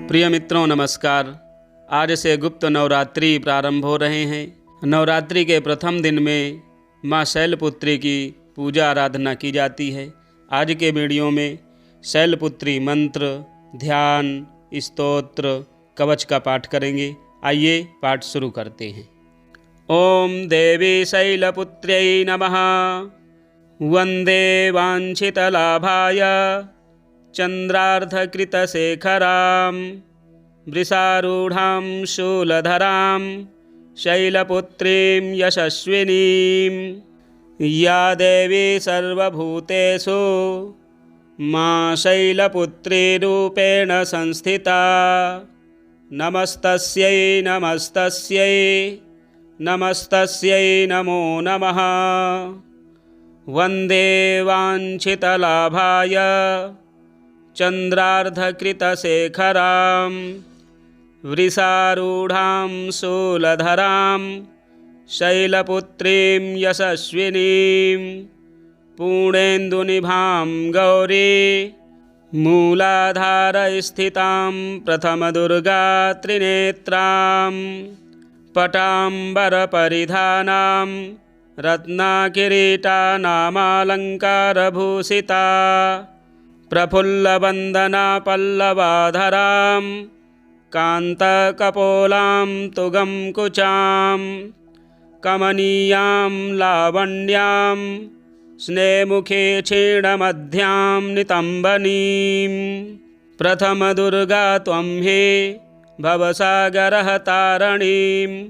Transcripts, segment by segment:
प्रिय मित्रों नमस्कार। आज से गुप्त नवरात्रि प्रारंभ हो रहे हैं। नवरात्रि के प्रथम दिन में माँ शैलपुत्री की पूजा आराधना की जाती है। आज के वीडियो में शैलपुत्री मंत्र, ध्यान, स्तोत्र, कवच का पाठ करेंगे। आइए पाठ शुरू करते हैं। ओम देवी शैलपुत्र्यै नमः। वंदे वाञ्छितलाभाय चन्द्रार्धकृतशेखरां वृषारूढां शूलधरां शैलपुत्रीं यशस्विनीं। या देवी सर्वभूतेषु मां शैलपुत्रीरूपेण संस्थिता। नमस्तस्यै नमस्तस्यै नमस्तस्यै नमो नमः। वंदे वाञ्छितलाभाय चन्द्रार्धकृतशेखरां वृषारूढां शूलधरां शैलपुत्रीं यशस्विनीं। पूर्णेन्दुनिभां गौरी मूलाधारस्थितां प्रथमदुर्गा त्रिनेत्रां। पटाम्बरपरिधानां रत्नाकिरीटानामालङ्कारभूषिता। प्रफुल्लवन्दना पल्लवाधरां कान्तकपोलां तुगं कुचां। कमनीयां लावण्यां स्नेमुखे क्षीणमध्यां नितम्बनीं। प्रथमदुर्गा त्वं हि भवसागरः तारणीं।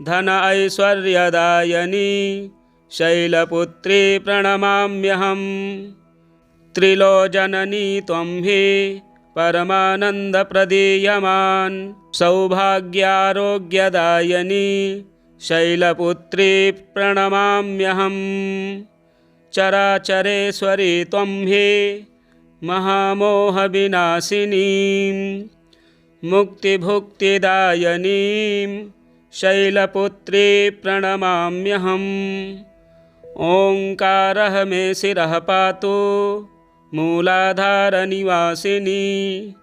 धन ऐश्वर्यदायिनी शैलपुत्री प्रणमाम्यहम्। त्रिलोचननी त्वं हि परमानन्दप्रदीयमान्। सौभाग्यारोग्यदायिनी शैलपुत्री प्रणमाम्यहम्। चराचरेश्वरी त्वं हि महामोहविनाशिनी मुक्तिभुक्तिदायिनीं शैलपुत्री प्रणमाम्यहम्। ओंकारः मे शिरः पातु मूलाधारनिवासिनी।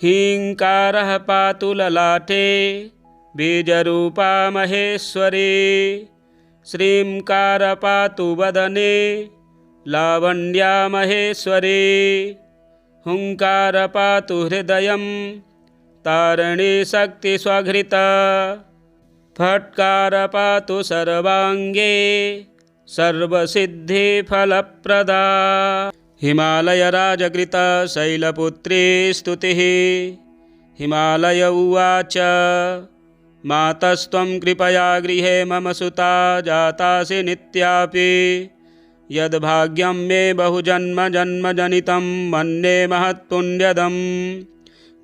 हीङ्कारः पातु ललाटे बीजरूपा महेश्वरी। श्रींकार पातु वदने लावण्या महेश्वरी। हुंकार पातु हृदयं तारिणी शक्ति स्वघृता। फट्कार पातु सर्वांगे सर्वसिद्धिफलप्रदा। हिमालयराजकृता शैलपुत्री स्तुतिः। हिमालय उवाच मातस्त्वं कृपया गृहे मम सुता जातासि नित्यापि। यद्भाग्यं मे बहुजन्म जन्मजनितं मन्ये महत्पुण्यदम्।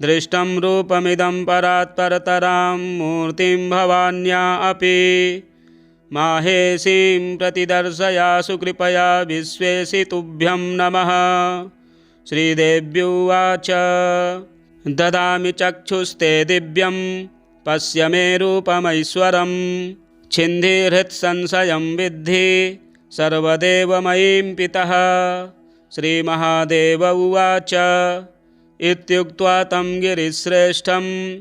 दृष्टं रूपमिदं परात्परतरां मूर्तिं भवान्या अपि। माहेशीं प्रतिदर्शयासु कृपया विश्वेशि तुभ्यं नमः। श्रीदेव्युवाच ददामि चक्षुस्ते दिव्यं पश्य मे रूपमैश्वरं। छिन्धिहृत्संशयं विद्धि सर्वदेवमयीं पितः। श्रीमहादेव उवाच इत्युक्त्वा तं गिरिश्रेष्ठं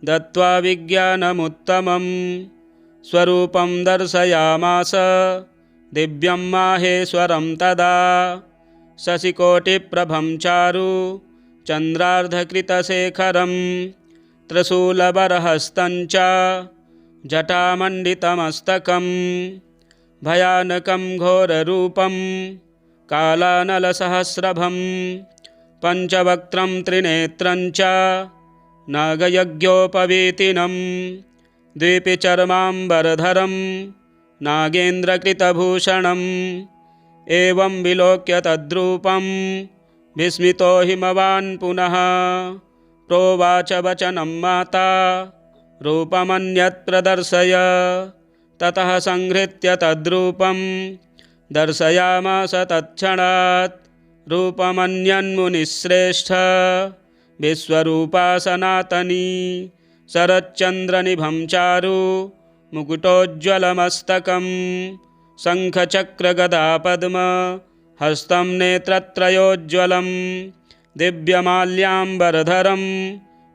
दत्त्वा विज्ञानमुत्तमं। स्वरूपं दर्शयामास दिव्यं माहेश्वरं तदा। शशिकोटिप्रभं चारु चन्द्रार्धकृतशेखरं। त्रिशूलबरहस्तं च जटामण्डितमस्तकं। भयानकं घोररूपं कालानलसहस्रभं। पंचवक्त्रं त्रिनेत्रं च नागयज्ञोपवीतिनं। द्विपिचर्माम्बरधरं नागेन्द्रकृतभूषणम्। एवं विलोक्य तद्रूपं विस्मितो हिमवान् पुनः। प्रोवाच वचनं माता रूपमन्यत् प्रदर्शय। ततः संहृत्य तद्रूपं दर्शयामास तत्क्षणात्। रूपमन्यन्मुनिश्रेष्ठ विश्वरूपा सनातनी। शरच्चन्द्रनिभं चारु मुकुटोज्ज्वलमस्तकं। शङ्खचक्रगदापद्म हस्तं नेत्रत्रयोज्ज्वलं दिव्यमाल्याम्बरधरं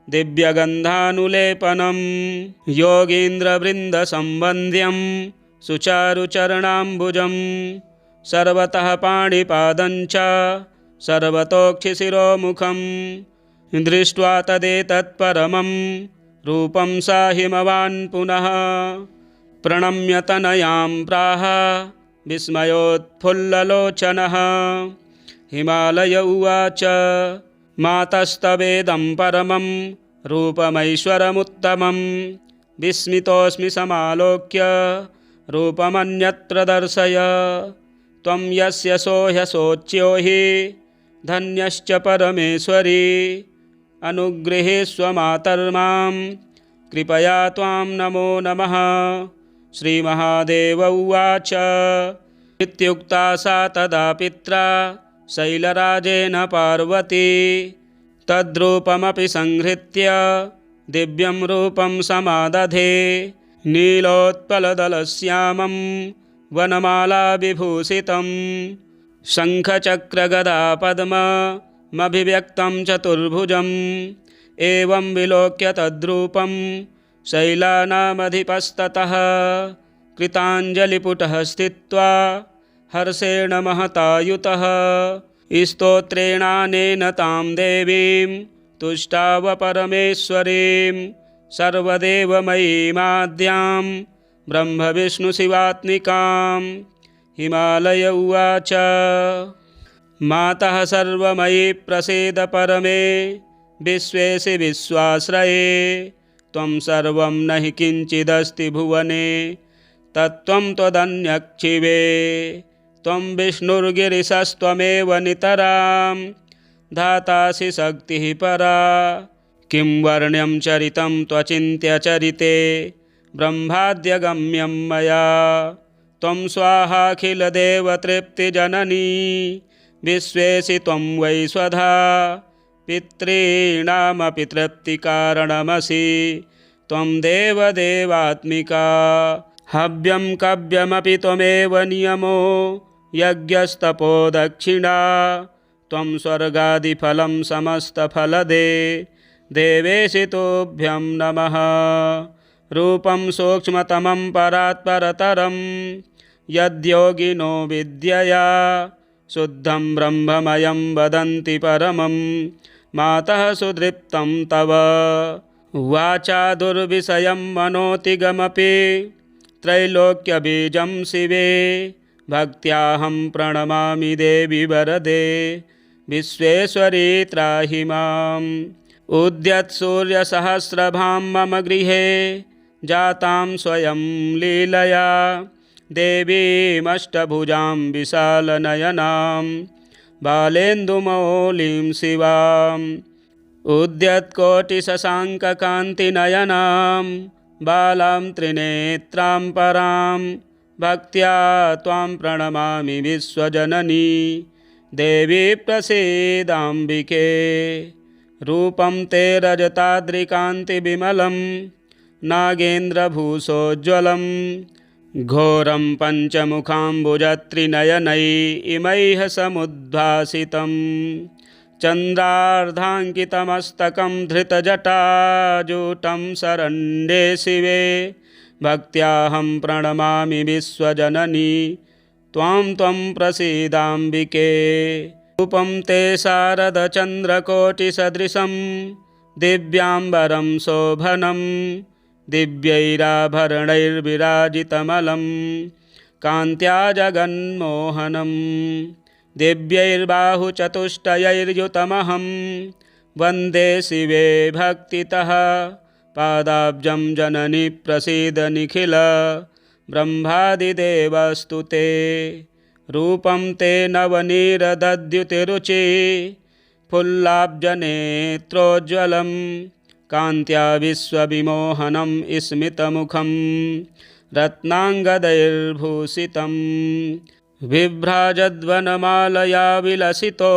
दिव्यगन्धानुलेपनं योगीन्द्रवृन्दसम्वन्द्यं सुचारुचरणाम्बुजं सर्वतः पाणिपादञ्च सर्वतोक्षिशिरोमुखं दृष्ट्वा तदेतत्परमं रूपं सा हिमवान् पुनः प्रणम्य तनयां प्राह विस्मयोत्फुल्ललोचनः। हिमालय उवाच मातस्तवेदं परमं रूपमैश्वरमुत्तमं विस्मितोऽस्मि समालोक्य रूपमन्यत्र दर्शय। त्वं यस्य सोह्यशोच्यो हि धन्यश्च परमेश्वरी अनुगृहीष्व मातर्मां कृपया त्वां नमो नमः। श्रीमहादेव उवाच इत्युक्ता सा तदा पित्रा शैलराजेन पार्वती तद्रूपमपि संहृत्य दिव्यं रूपं समादधे नीलोत्पलदलश्यामं वनमालाविभूषितं शङ्खचक्रगदापद्ममभिव्यक्तं चतुर्भुजम् एवं विलोक्य तद्रूपं शैलानामधिपस्ततः कृताञ्जलिपुटः स्थित्वा हर्षेण महतायुतः स्तोत्रेणानेन तां देवीं तुष्टाव परमेश्वरीं सर्वदेवमयीमाद्यां ब्रह्मविष्णुशिवात्मिकां। हिमालय उवाच मातः सर्वमयी प्रसीद परमे विश्वेशि विश्वाश्रये त्वं सर्वं न हि किञ्चिदस्ति भुवने तत्त्वं त्वदन्यक्षिवे त्वं विष्णुर्गिरिशस्त्वमेव नितरां धातासि शक्तिः परा किं वर्ण्यं चरितं त्वचिन्त्यचरिते ब्रह्माद्यगम्यं मया त्वं स्वाहाखिलदेवतृप्तिजननी विश्वेशि त्वं वै स्वधा पितॄणामपि तृप्तिकारणमसि त्वं देवदेवात्मिका हव्यं कव्यमपि त्वमेव नियमो यज्ञस्तपो दक्षिणा त्वं स्वर्गादिफलं समस्तफलदे देवेशि तुभ्यं नमः। रूपं सूक्ष्मतमं परात्परतरं यद्योगिनो विद्यया शुद्धं ब्रह्ममयं वदन्ति परमं मातः सुदृप्तं तव वाचा दुर्विषयं मनोतिगमपि त्रैलोक्यबीजं शिवे भक्त्याहं प्रणमामि देवि वरदे विश्वेश्वरी त्राहि माम्। उद्यत्सूर्यसहस्रभां मम गृहे जातां स्वयं लीलया देवीमष्टभुजां विशालनयनां बालेन्दुमौलिं शिवाम् उद्यत्कोटिशशाङ्ककान्तिनयनां बालां त्रिनेत्रां परां भक्त्या त्वां प्रणमामि विश्वजननी देवी प्रसीदाम्बिके। रूपं ते रजताद्रिकान्तिविमलं नागेन्द्रभूषोज्ज्वलं घोरं पञ्चमुखाम्बुजत्रिनयनैः समुद्भासितं चन्द्रार्धाङ्कितमस्तकं धृतजटाजूटं शरण्ये शिवे भक्त्याहं प्रणमामि विश्वजननी त्वां त्वं प्रसीदाम्बिके। रूपं ते शारदचन्द्रकोटिसदृशं दिव्याम्बरं शोभनं दिव्यैराभरणैर्विराजितमलं कान्त्या जगन्मोहनं दिव्यैर्बाहुचतुष्टयैर्युतमहं वन्दे शिवे भक्तितः पादाब्जं जननि प्रसीद निखिल ब्रह्मादिदेवस्तु ते। रूपं ते नवनीरदद्युतिरुचि फुल्लाब्जनेत्रोज्ज्वलं कान्त्या विश्वविमोहनं स्मितमुखं रत्नाङ्गदैर्भूषितं बिभ्राजद्वनमालया विलसितो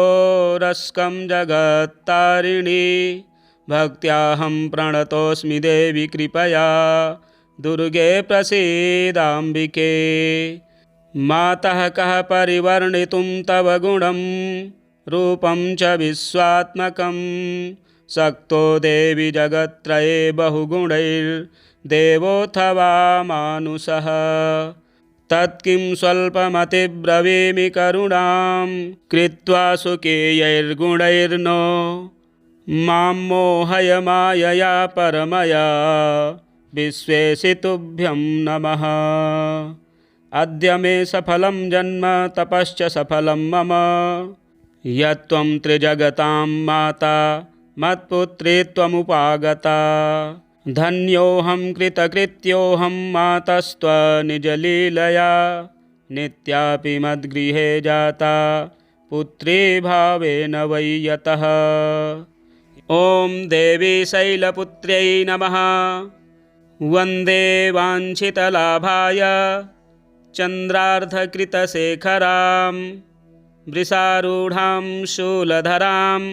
रस्कं जगत्तारिणी भक्त्याहं प्रणतोऽस्मि देवि कृपया दुर्गे प्रसीदाम्बिके। मातः कः परिवर्णितुं तव गुणं रूपं च विश्वात्मकं शक्तो देवि जगत्त्रये बहुगुणैर्देवोऽथवा मानुषः तत्किं स्वल्पमतिब्रवीमि करुणां कृत्वा सुकेयैर्गुणैर्नो मां मोहय मायया परमया विश्वेशितुभ्यं नमः। अद्य मे सफलं जन्म तपश्च सफलं मम यत्त्वं त्रिजगतां माता मत्पुत्री त्वमुपागता धन्योऽहं कृतकृत्योऽहं मातस्त्वनिजलीलया नित्यापि मद्गृहे जाता पुत्री भावेन वै यतः। ॐ देवी शैलपुत्र्यै नमः। वन्दे वाञ्छितलाभाय चन्द्रार्धकृतशेखरां वृषारूढां शूलधरां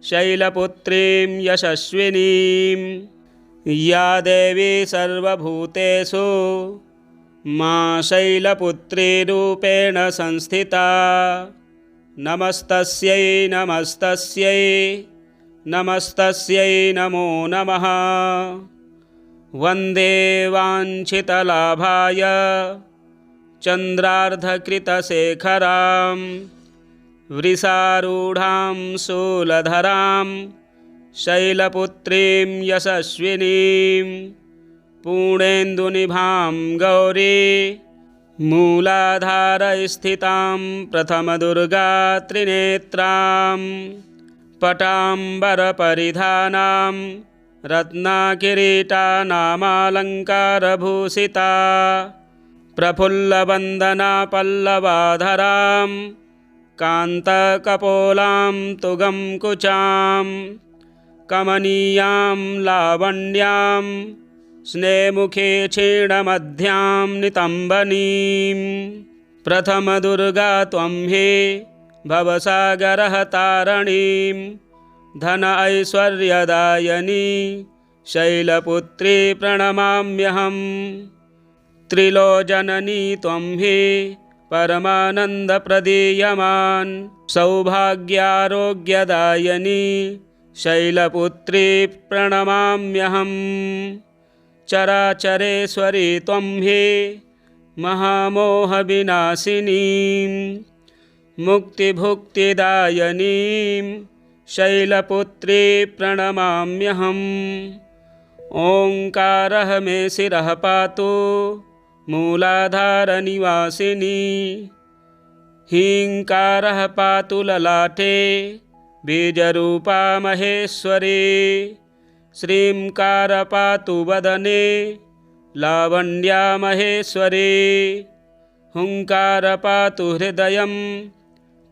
शैलपुत्रीं यशस्विनीं या देवी सर्वभूतेषु मा शैलपुत्रीरूपेण संस्थिता। नमस्तस्यै नमस्तस्यै नमस्तस्यै नमो नमः। वन्दे वाञ्छितलाभाय चन्द्रार्धकृतशेखरां वृषारूढां शूलधरां शैलपुत्रीं यशस्विनीं पूर्णेन्दुनिभां गौरी मूलाधारस्थितां प्रथमदुर्गात्रिनेत्रां पटाम्बरपरिधानां रत्नाकिरीटानामालङ्कारभूषिता प्रफुल्लवन्दना पल्लवाधरां कान्तकपोलां तुगं कुचां कमनीयां लावण्यां स्नेमुखे क्षीणमध्यां नितम्बनीं प्रथमदुर्गा त्वं हि भवसागरः तारणीं धन ऐश्वर्यदायिनी शैलपुत्री प्रणमाम्यहम्। त्रिलोचननी त्वं हि परमानन्दप्रदीयमान् सौभाग्यारोग्यदायिनी शैलपुत्री प्रणमाम्यहम्। चराचरेश्वरी त्वं हि महामोहविनाशिनीं मुक्तिभुक्तिदायिनीं शैलपुत्री प्रणमाम्यहम्। ओङ्कारः मे शिरः पातु मूलाधारनिवासिनी हीङ्कारः पातु ललाटे बीजरूपा महेश्वरी श्रींकार पातु वदने लावण्या महेश्वरी हुङ्कार पातु हृदयं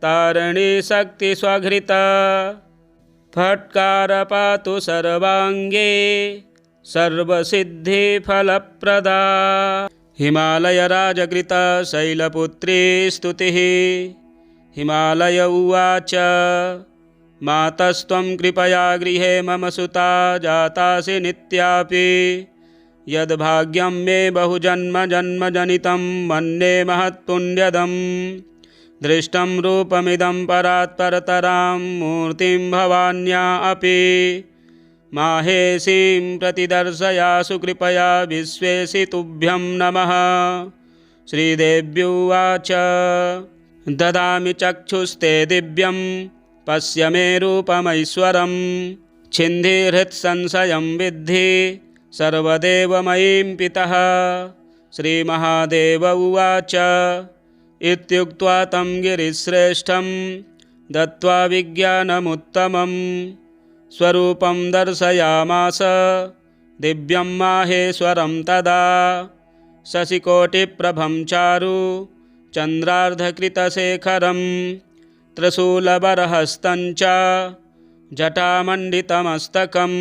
तारिणी शक्तिस्वघृता फट्कार पातु सर्वाङ्गे सर्वसिद्धिफलप्रदा। हिमालयराजकृता शैलपुत्री स्तुतिः। हिमालय उवाच मातस्त्वं कृपया गृहे मम सुता जातासि नित्यापि यद्भाग्यं मे बहुजन्मजन्मजनितं मन्ये महत्पुण्यदम् दृष्टं रूपमिदं परात्परतरां मूर्तिं भवान्या अपि माहेशीं प्रतिदर्शयासु कृपया विश्वेशितुभ्यं नमः। श्रीदेव्युवाच ददामि चक्षुस्ते दिव्यं पश्य मे रूपमैश्वरं छिन्धिहृत्संशयं विद्धि सर्वदेवमयीं पितः। श्रीमहादेव उवाच इत्युक्त्वा तं गिरिश्रेष्ठं दत्त्वा विज्ञानमुत्तमं स्वरूपं दर्शयामास दिव्यं माहेश्वरं तदा शशिकोटिप्रभं चारु चन्द्रार्धकृतशेखरं त्रिशूलबरहस्तं च जटामण्डितमस्तकं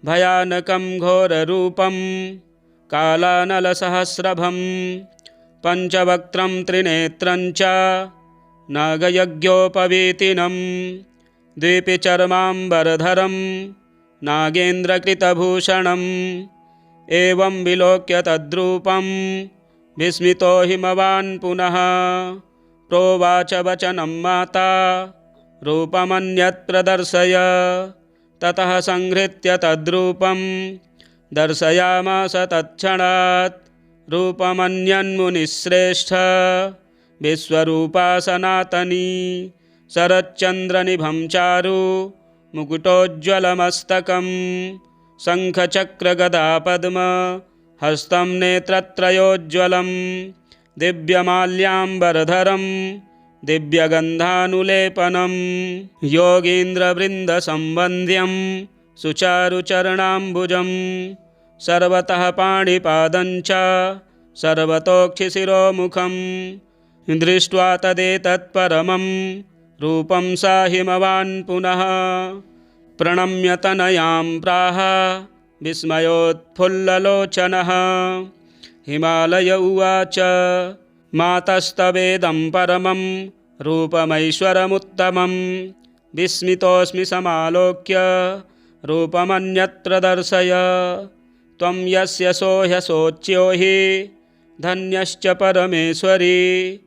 भयानकं घोररूपं कालानलसहस्रभं पञ्चवक्त्रं त्रिनेत्रं च नागयज्ञोपवीतिनं द्विपिचर्माम्बरधरं नागेन्द्रकृतभूषणम् एवं विलोक्य तद्रूपं विस्मितो हिमवान् पुनः प्रोवाच वचनं माता रूपमन्यत् प्रदर्शय। ततः संहृत्य तद्रूपं दर्शयामास तत्क्षणात्। रूपमन्यन्मुनिश्रेष्ठ विश्वरूपा सनातनी। शरच्चन्द्रनिभं चारु मुकुटोज्ज्वलमस्तकं शङ्खचक्रगदापद्म हस्तं नेत्रत्रयोज्ज्वलं दिव्यमाल्याम्बरधरं दिव्यगन्धानुलेपनं योगीन्द्रवृन्दसम्वन्द्यं सुचारुचरणाम्बुजं सर्वतः पाणिपादं च सर्वतोक्षिशिरोमुखं दृष्ट्वा तदेतत्परमं रूपं सा हिमवान् पुनः प्रणम्य तनयां प्राह विस्मयोत्फुल्ललोचनः। हिमालय उवाच मातस्तवेदं परमं रूपमैश्वरमुत्तमं विस्मितोऽस्मि समालोक्य रूपमन्यत्र दर्शय। त्वं यस्य सोह्यशोच्यो हि धन्यश्च परमेश्वरी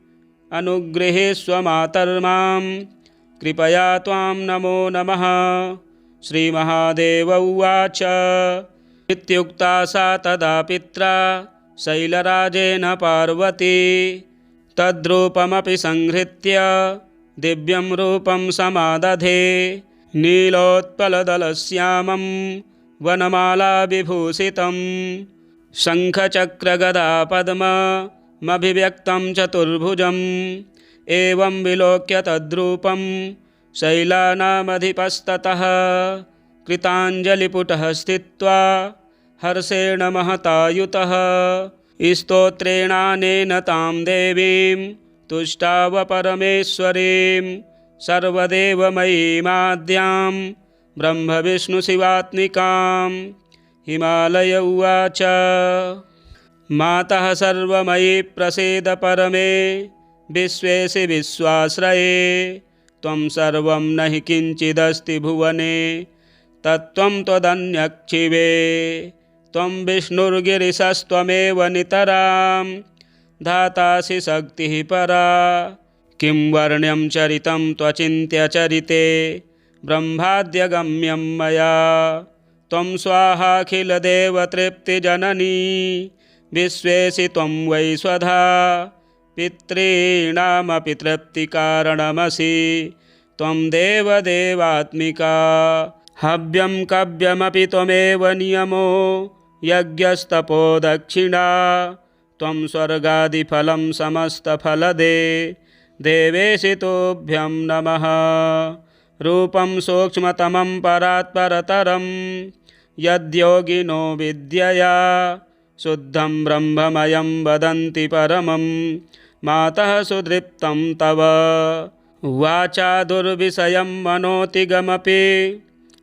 अनुगृहीष्व मातर्मां कृपया त्वां नमो नमः। श्रीमहादेव उवाच इत्युक्ता सा तदा पित्रा शैलराजेन पार्वती तद्रूपमपि संहृत्य दिव्यं रूपं समादधे। नीलोत्पलदलश्यामं वनमालाविभूषितं शङ्खचक्रगदापद्ममभिव्यक्तं चतुर्भुजम्। एवं विलोक्य तद्रूपं शैलानामधिपस्ततः कृताञ्जलिपुटः स्थित्वा हर्षेण महतायुतः स्तोत्रेणानेन तां देवीं तुष्टाव परमेश्वरीं सर्वदेवमयीमाद्यां ब्रह्मविष्णुशिवात्मिकाम्। हिमालय उवाच मातः सर्वमयी प्रसीद परमे विश्वेशि विश्वाश्रये। त्वं सर्वं न हि किञ्चिदस्ति भुवने तत्त्वं त्वदन्यक्षिवे। त्वं विष्णुर्गिरिशस्त्वमेव नितरां धातासि शक्तिः परा। किं वर्ण्यं चरितं त्वचिन्त्य चरिते ब्रह्माद्यगम्यं मया। त्वं स्वाहाखिलदेवतृप्तिजननी विश्वेशि त्वं वै स्वधा पितॄणामपि तृप्तिकारणमसि त्वं देवदेवात्मिका। हव्यं कव्यमपि त्वमेव नियमो यज्ञस्तपो दक्षिणा। त्वं स्वर्गादिफलं समस्तफलदे देवेशि तुभ्यं नमः। रूपं सूक्ष्मतमं परात्परतरं यद्योगिनो विद्यया शुद्धं ब्रह्ममयं वदन्ति परमं मातः सुदृप्तं तव। वाचा दुर्विषयं मनोतिगमपि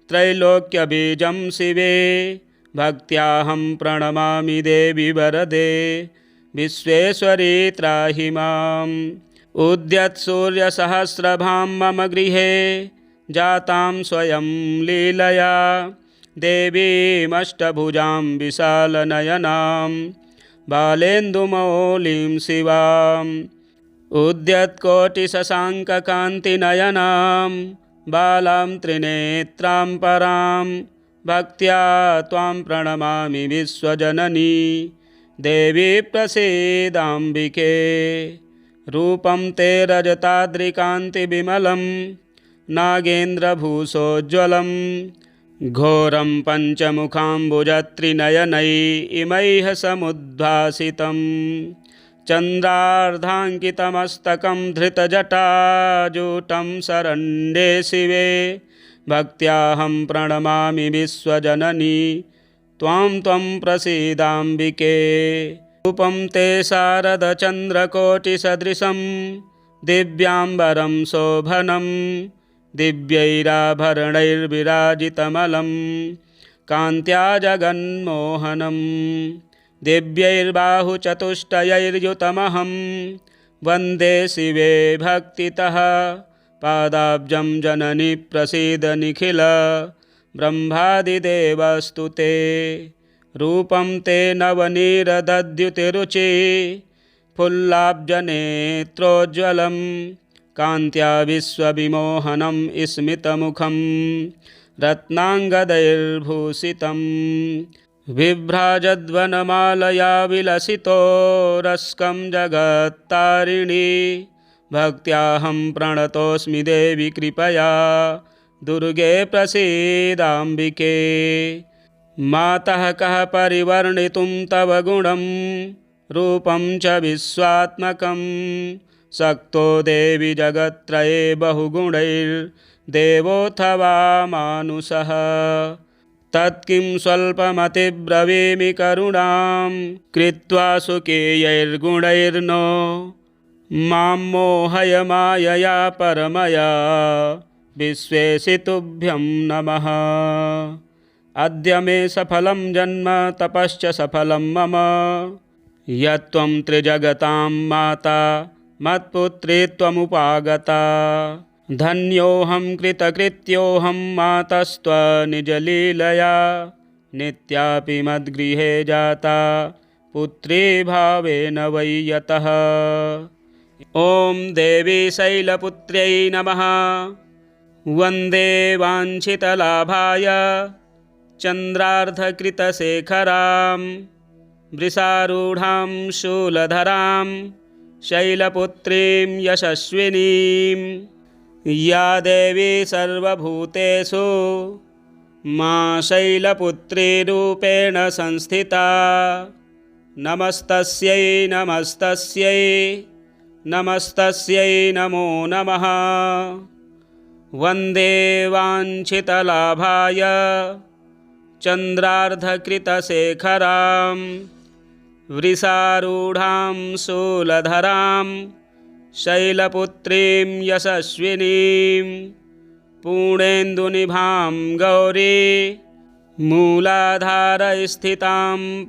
त्रैलोक्यबीजं शिवे भक्त्याहं प्रणमामि देवि वरदे विश्वेश्वरी त्राहि माम्। उद्यत्सूर्यसहस्रभां मम गृहे जातां स्वयं लीलया देवीमष्टभुजां विशालनयनां बालेन्दुमौलिं शिवाम्। उद्यत्कोटिशशाङ्ककान्तिनयनां बालां त्रिनेत्रां परां भक्त्या त्वां प्रणमामि विश्वजननी देवी प्रसीदाम्बिके। रूपं ते रजताद्रिकान्तिविमलं नागेन्द्रभूषोज्ज्वलं घोरं पञ्चमुखाम्बुजत्रिनयनै इमैः समुद्भासितं। चन्द्रार्धाङ्कितमस्तकं धृतजटाजूटं शरण्ये शिवे भक्त्याहं प्रणमामि विश्वजननी त्वां त्वं प्रसीदाम्बिके। रूपं ते शारदचन्द्रकोटिसदृशं दिव्याम्बरं शोभनं दिव्यैराभरणैर्विराजितमलं कान्त्या जगन्मोहनं। दिव्यैर्बाहुचतुष्टयैर्युतमहं वन्दे शिवे भक्तितः पादाब्जं जननि प्रसीद निखिल ब्रह्मादिदेवस्तु ते। रूपं ते नवनीरदद्युतिरुचि फुल्लाब्जनेत्रोज्ज्वलं कान्त्या विश्वविमोहनं स्मितमुखं रत्नाङ्गदैर्भूषितं बिभ्राजद्वनमालया विलसितो रस्कं जगत्तारिणी भक्त्याहं प्रणतोऽस्मि देवि कृपया दुर्गे प्रसीदाम्बिके। मातः कः परिवर्णितुं तव गुणं रूपं च विश्वात्मकं शक्तो देवि जगत्त्रये बहुगुणैर्देवोऽथवा मानुषः तत्किं स्वल्पमतिब्रवीमि करुणां कृत्वा सुकेयैर्गुणैर्नो मां मोहय मायया परमया विश्वेशितुभ्यं नमः। अद्य मे सफलं जन्म तपश्च सफलं मम यत्त्वं त्रिजगतां माता मत्पुत्री त्वमुपागता धन्योऽहं कृतकृत्योऽहं मातस्त्वनिजलीलया नित्यापि मद्गृहे जाता पुत्री भावेन वै यतः। ॐ देवी शैलपुत्र्यै नमः। वन्दे वाञ्छितलाभाय चन्द्रार्धकृतशेखरां वृषारूढां शूलधरां शैलपुत्रीं यशस्विनीं या देवी सर्वभूतेषु मा शैलपुत्रीरूपेण संस्थिता। नमस्तस्यै नमस्तस्यै नमस्तस्यै नमो नमः। वन्दे वाञ्छितलाभाय चन्द्रार्धकृतशेखरां वृषारूढां शूलधरां शैलपुत्रीं यशस्विनीं पूर्णेन्दुनिभां गौरी मूलाधारस्थितां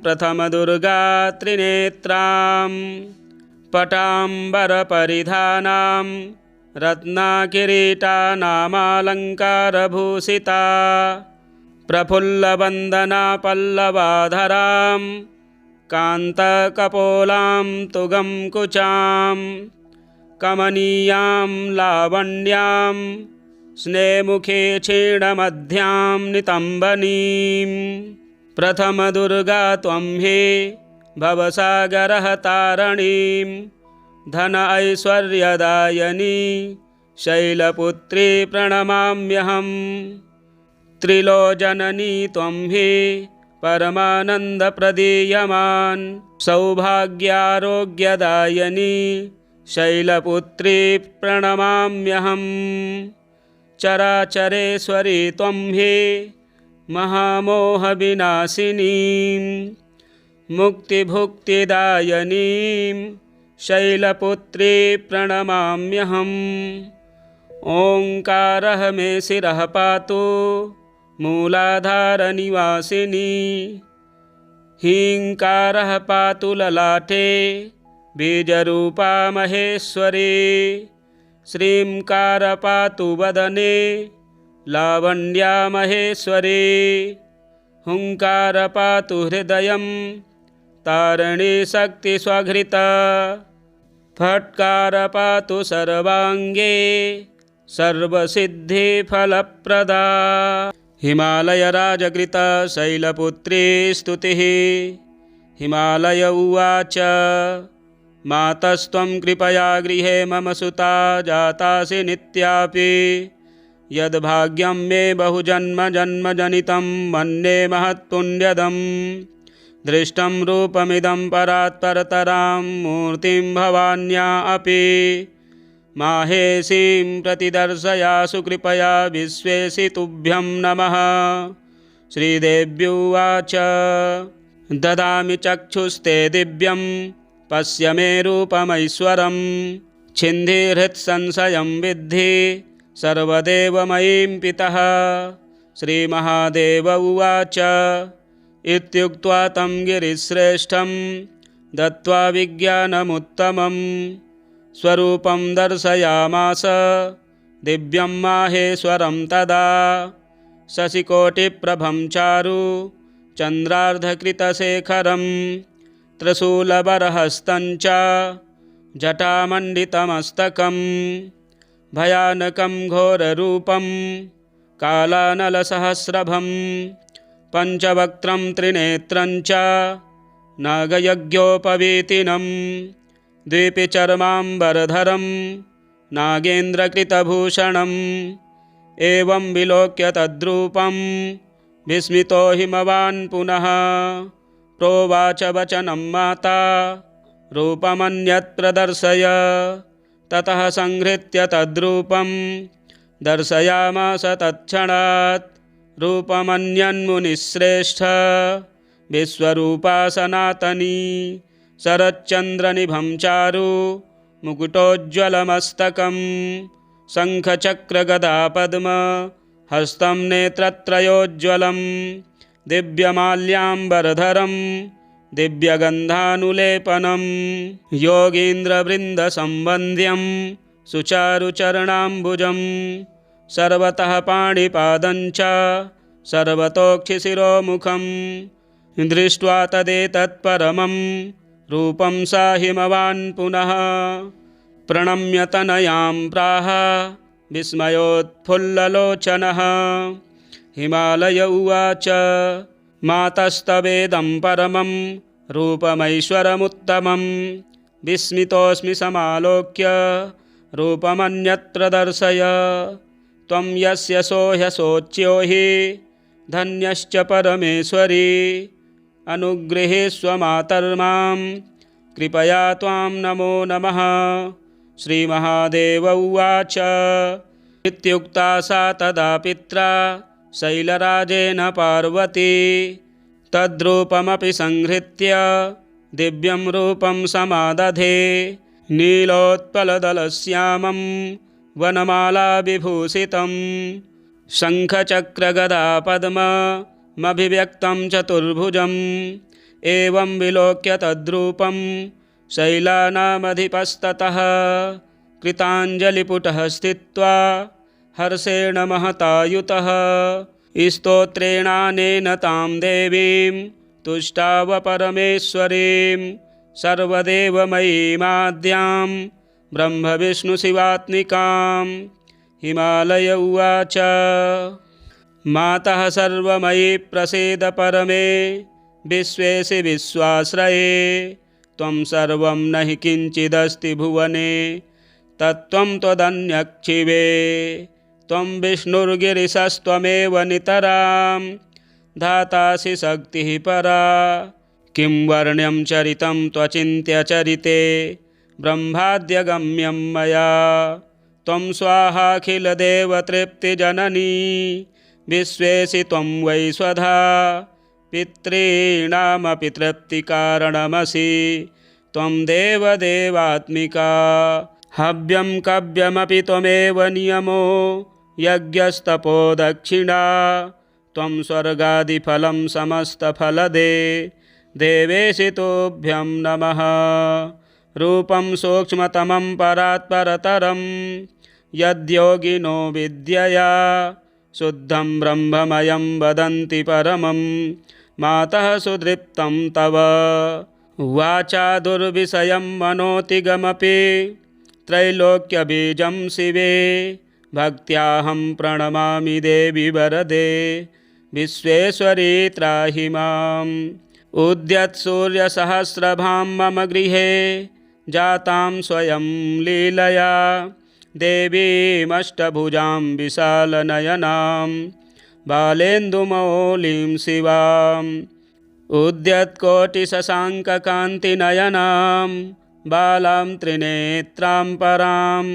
प्रथमदुर्गात्रिनेत्रां पटाम्बरपरिधानां रत्नाकिरीटानामालङ्कारभूषिता प्रफुल्लवन्दना पल्लवाधरां कान्तकपोलां तुगं कुचां कमनीयां लावण्यां स्नेमुखे क्षीणमध्यां नितम्बनीं प्रथमदुर्गा त्वं हि भवसागरः तारणीं धन ऐश्वर्यदायिनी शैलपुत्री प्रणमाम्यहं। त्रिलोचननी त्वं हि परमानन्दप्रदीयमान् सौभाग्यारोग्यदायिनी शैलपुत्री प्रणमाम्यहं। चराचरेश्वरी त्वं हि महामोहविनाशिनीं मुक्तिभुक्तिदायिनीं शैलपुत्री प्रणमाम्यहम्। ओंकारः मे शिरः पातु मूलाधारनिवासिनी हीङ्कारः पातु ललाटे बीजरूपा महेश्वरी श्रींकार पातु वदने लावण्या महेश्वरी हुंकार पातु हृदयं तारिणी शक्ति स्वघृता फट्कार पातु सर्वांगे सर्वसिद्धिफलप्रदा। हिमालयराजकृता शैलपुत्री स्तुतिः। हिमालय उवाच मातस्त्वं कृपया गृहे मम सुता जातासि नित्यापि यद्भाग्यं मे बहुजन्मजन्मजनितं मन्ये महत्पुण्यदम् दृष्टं रूपमिदं परात्परतरां मूर्तिं भवान्या अपि माहेशीं प्रतिदर्शयासु कृपया विश्वेशितुभ्यं नमः। श्रीदेव्युवाच ददामि चक्षुस्ते दिव्यं पश्य मे रूपमैश्वरं छिन्धिहृत्संशयं विद्धि सर्वदेवमयीं पितः। श्रीमहादेव उवाच इत्युक्त्वा तं गिरिश्रेष्ठं दत्त्वा विज्ञानमुत्तमं स्वरूपं दर्शयामास दिव्यं माहेश्वरं तदा। शशिकोटिप्रभं चारु चन्द्रार्धकृतशेखरं त्रिशूलबरहस्तं च जटामण्डितमस्तकं भयानकं घोररूपं कालानलसहस्रभं पञ्चवक्त्रं त्रिनेत्रं च नागयज्ञोपवीतिनं द्विपिचर्माम्बरधरं नागेन्द्रकृतभूषणम् एवं विलोक्य तद्रूपं विस्मितो हिमवान् पुनः प्रोवाच वचनं माता रूपमन्यत् प्रदर्शय। ततः संहृत्य तद्रूपं दर्शयामास तत्क्षणात् रूपमन्यन्मुनिश्रेष्ठ विश्वरूपा सनातनी शरच्चन्द्रनिभं चारु मुकुटोज्ज्वलमस्तकं शङ्खचक्रगदापद्म हस्तं नेत्रत्रयोज्ज्वलं दिव्यमाल्याम्बरधरं दिव्यगन्धानुलेपनं योगीन्द्रवृन्दसंवन्द्यं सुचारुचरणाम्बुजं सर्वतः पाणिपादं च सर्वतोक्षिशिरोमुखं दृष्ट्वा तदेतत्परमं रूपं सा हिमवान् पुनः प्रणम्य तनयां प्राह विस्मयोत्फुल्ललोचनः। हिमालय उवाच मातस्तवेदं परमं रूपमैश्वरमुत्तमं विस्मितोऽस्मि समालोक्य रूपमन्यत्र दर्शय। त्वं यस्य सोह्यशोच्यो हि धन्यश्च परमेश्वरी अनुगृहीष्व मातर्मां कृपया त्वां नमो नमः। श्रीमहादेव उवाच इत्युक्ता सा तदा पित्रा शैलराजेन पार्वती तद्रूपमपि संहृत्य दिव्यं रूपं समादधे नीलोत्पलदलश्यामं वनमालाविभूषितं शङ्खचक्रगदापद्ममभिव्यक्तं चतुर्भुजम् एवं विलोक्य तद्रूपं शैलानामधिपस्ततः कृताञ्जलिपुटः स्थित्वा हर्षेण महतायुतः स्तोत्रेणानेन तां देवीं तुष्टाव परमेश्वरीं सर्वदेवमयीमाद्यां ब्रह्मविष्णुशिवात्मिकां। हिमालय उवाच मातः सर्वमयी प्रसीद परमे विश्वेशि विश्वाश्रये त्वं सर्वं न हि किञ्चिदस्ति भुवने तत्त्वं त्वदन्यक्षिवे त्वं विष्णुर्गिरिशस्त्वमेव नितरां धातासि शक्तिः परा किं वर्ण्यं चरितं त्वचिन्त्यचरिते ब्रह्माद्यगम्यं मया त्वं स्वाहाखिलदेवतृप्तिजननी विश्वेशि त्वं वै स्वधा पितॄणामपि तृप्तिकारणमसि त्वं देवदेवात्मिका हव्यं कव्यमपि त्वमेव नियमो यज्ञस्तपो दक्षिणा त्वं स्वर्गादिफलं समस्तफलदे देवेशि तुभ्यं नमः। रूपं सूक्ष्मतमं परात्परतरं यद्योगिनो विद्यया शुद्धं ब्रह्ममयं वदन्ति परमं मातः सुदृप्तं तव वाचा दुर्विषयं मनोतिगमपि त्रैलोक्यबीजं शिवे भक्त्याहं प्रणमामि देवि वरदे विश्वेश्वरी त्राहि माम्। उद्यत्सूर्यसहस्रभां मम गृहे जातां स्वयं लीलया देवीमष्टभुजां विशालनयनां बालेन्दुमौलिं शिवाम् उद्यत्कोटिशशाङ्ककान्तिनयनां बालां त्रिनेत्रां परां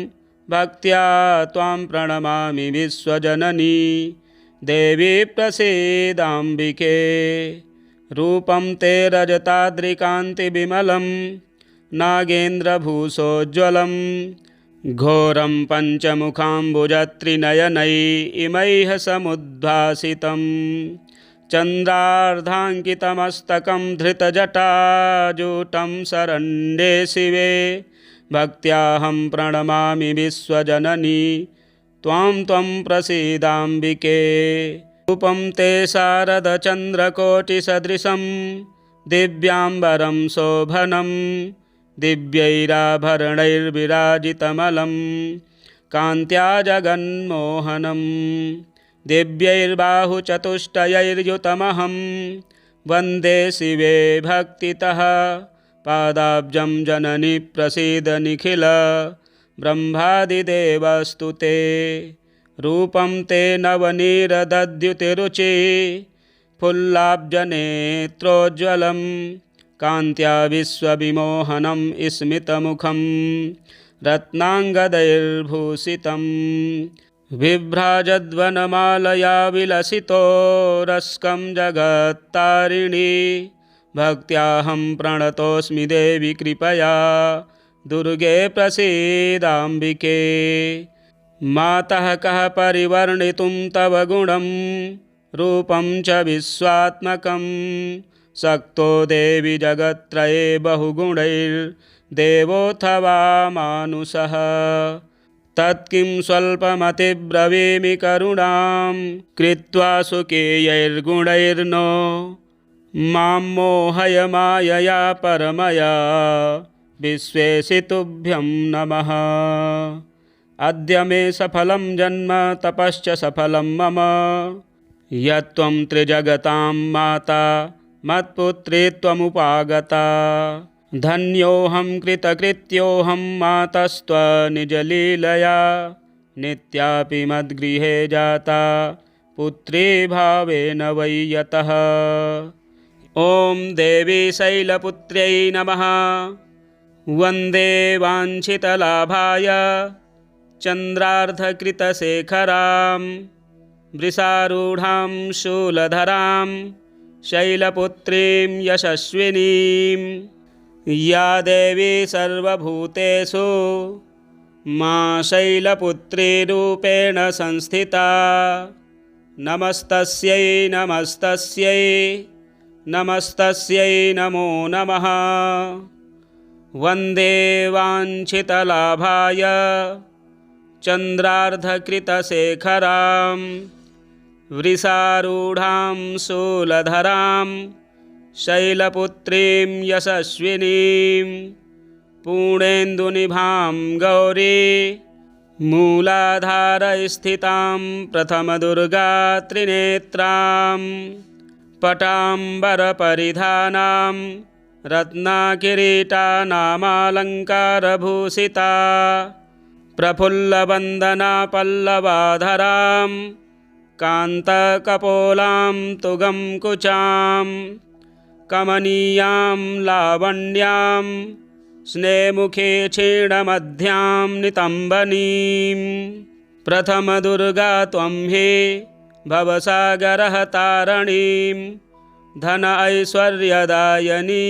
भक्त्या त्वां प्रणमामि विश्वजननी देवी प्रसीदाम्बिके। रूपं ते रजताद्रिकान्तिविमलं नागेन्द्रभूषोज्ज्वलं घोरं पञ्चमुखाम्बुजत्रिनयनै इमैः समुद्भासितं चन्द्रार्धाङ्कितमस्तकं धृतजटाजूटं शरण्ये शिवे भक्त्याहं प्रणमामि विश्वजननी त्वां त्वं प्रसीदाम्बिके। रूपं ते शारदचन्द्रकोटिसदृशं दिव्याम्बरं शोभनं दिव्यैराभरणैर्विराजितमलं कान्त्या जगन्मोहनं दिव्यैर्बाहुचतुष्टयैर्युतमहं वन्दे शिवे भक्तितः पादाब्जं जननि प्रसीद निखिल ब्रह्मादिदेवस्तु ते रूपं ते नवनीरदद्युतिरुचि फुल्लाब्जनेत्रोज्ज्वलं कान्त्या विश्वविमोहनं स्मितमुखं रत्नाङ्गदैर्भूषितं बिभ्राजद्वनमालया विलसितो रस्कं जगत्तारिणी भक्त्याहं प्रणतोऽस्मि देवि कृपया दुर्गे प्रसीदाम्बिके मातः कः परिवर्णितुं तव गुणं रूपं च विश्वात्मकं शक्तो देवि जगत्त्रये बहुगुणैर्देवोऽथवा मानुषः तत्किं स्वल्पमतिब्रवीमि करुणां कृत्वा सुकेयैर्गुणैर्नो मां मोहय मायया परमया विश्वेशितुभ्यं नमः। अद्य मे सफलं जन्म तपश्च सफलं मम यत्त्वं त्रिजगतां माता मत्पुत्री त्वमुपागता धन्योऽहं कृतकृत्योऽहं मातस्त्वनिजलीलया नित्यापि मद्गृहे जाता पुत्री भावेन वै यतः। ॐ देवी शैलपुत्र्यै नमः। वन्दे वाञ्छितलाभाय चन्द्रार्धकृतशेखरां वृषारूढां शूलधरां शैलपुत्रीं यशस्विनीं या देवी सर्वभूतेषु मा शैलपुत्रीरूपेण संस्थिता नमस्तस्यै नमस्तस्यै नमस्तस्यै नमो नमः। वन्दे वाञ्छितलाभाय चन्द्रार्धकृतशेखरां वृषारूढां शूलधरां शैलपुत्रीं यशस्विनीं पूर्णेन्दुनिभां गौरी मूलाधारस्थितां प्रथमदुर्गा त्रिनेत्रां पटाम्बरपरिधानां रत्नाकिरीटानामालङ्कारभूषिता प्रफुल्लवन्दना पल्लवाधरां कान्तकपोलां तुगं कुचां कमनीयां लावण्यां स्नेमुखे क्षीणमध्यां नितम्बनीं प्रथमदुर्गा त्वं हि भवसागरः तारणीं धन ऐश्वर्यदायिनी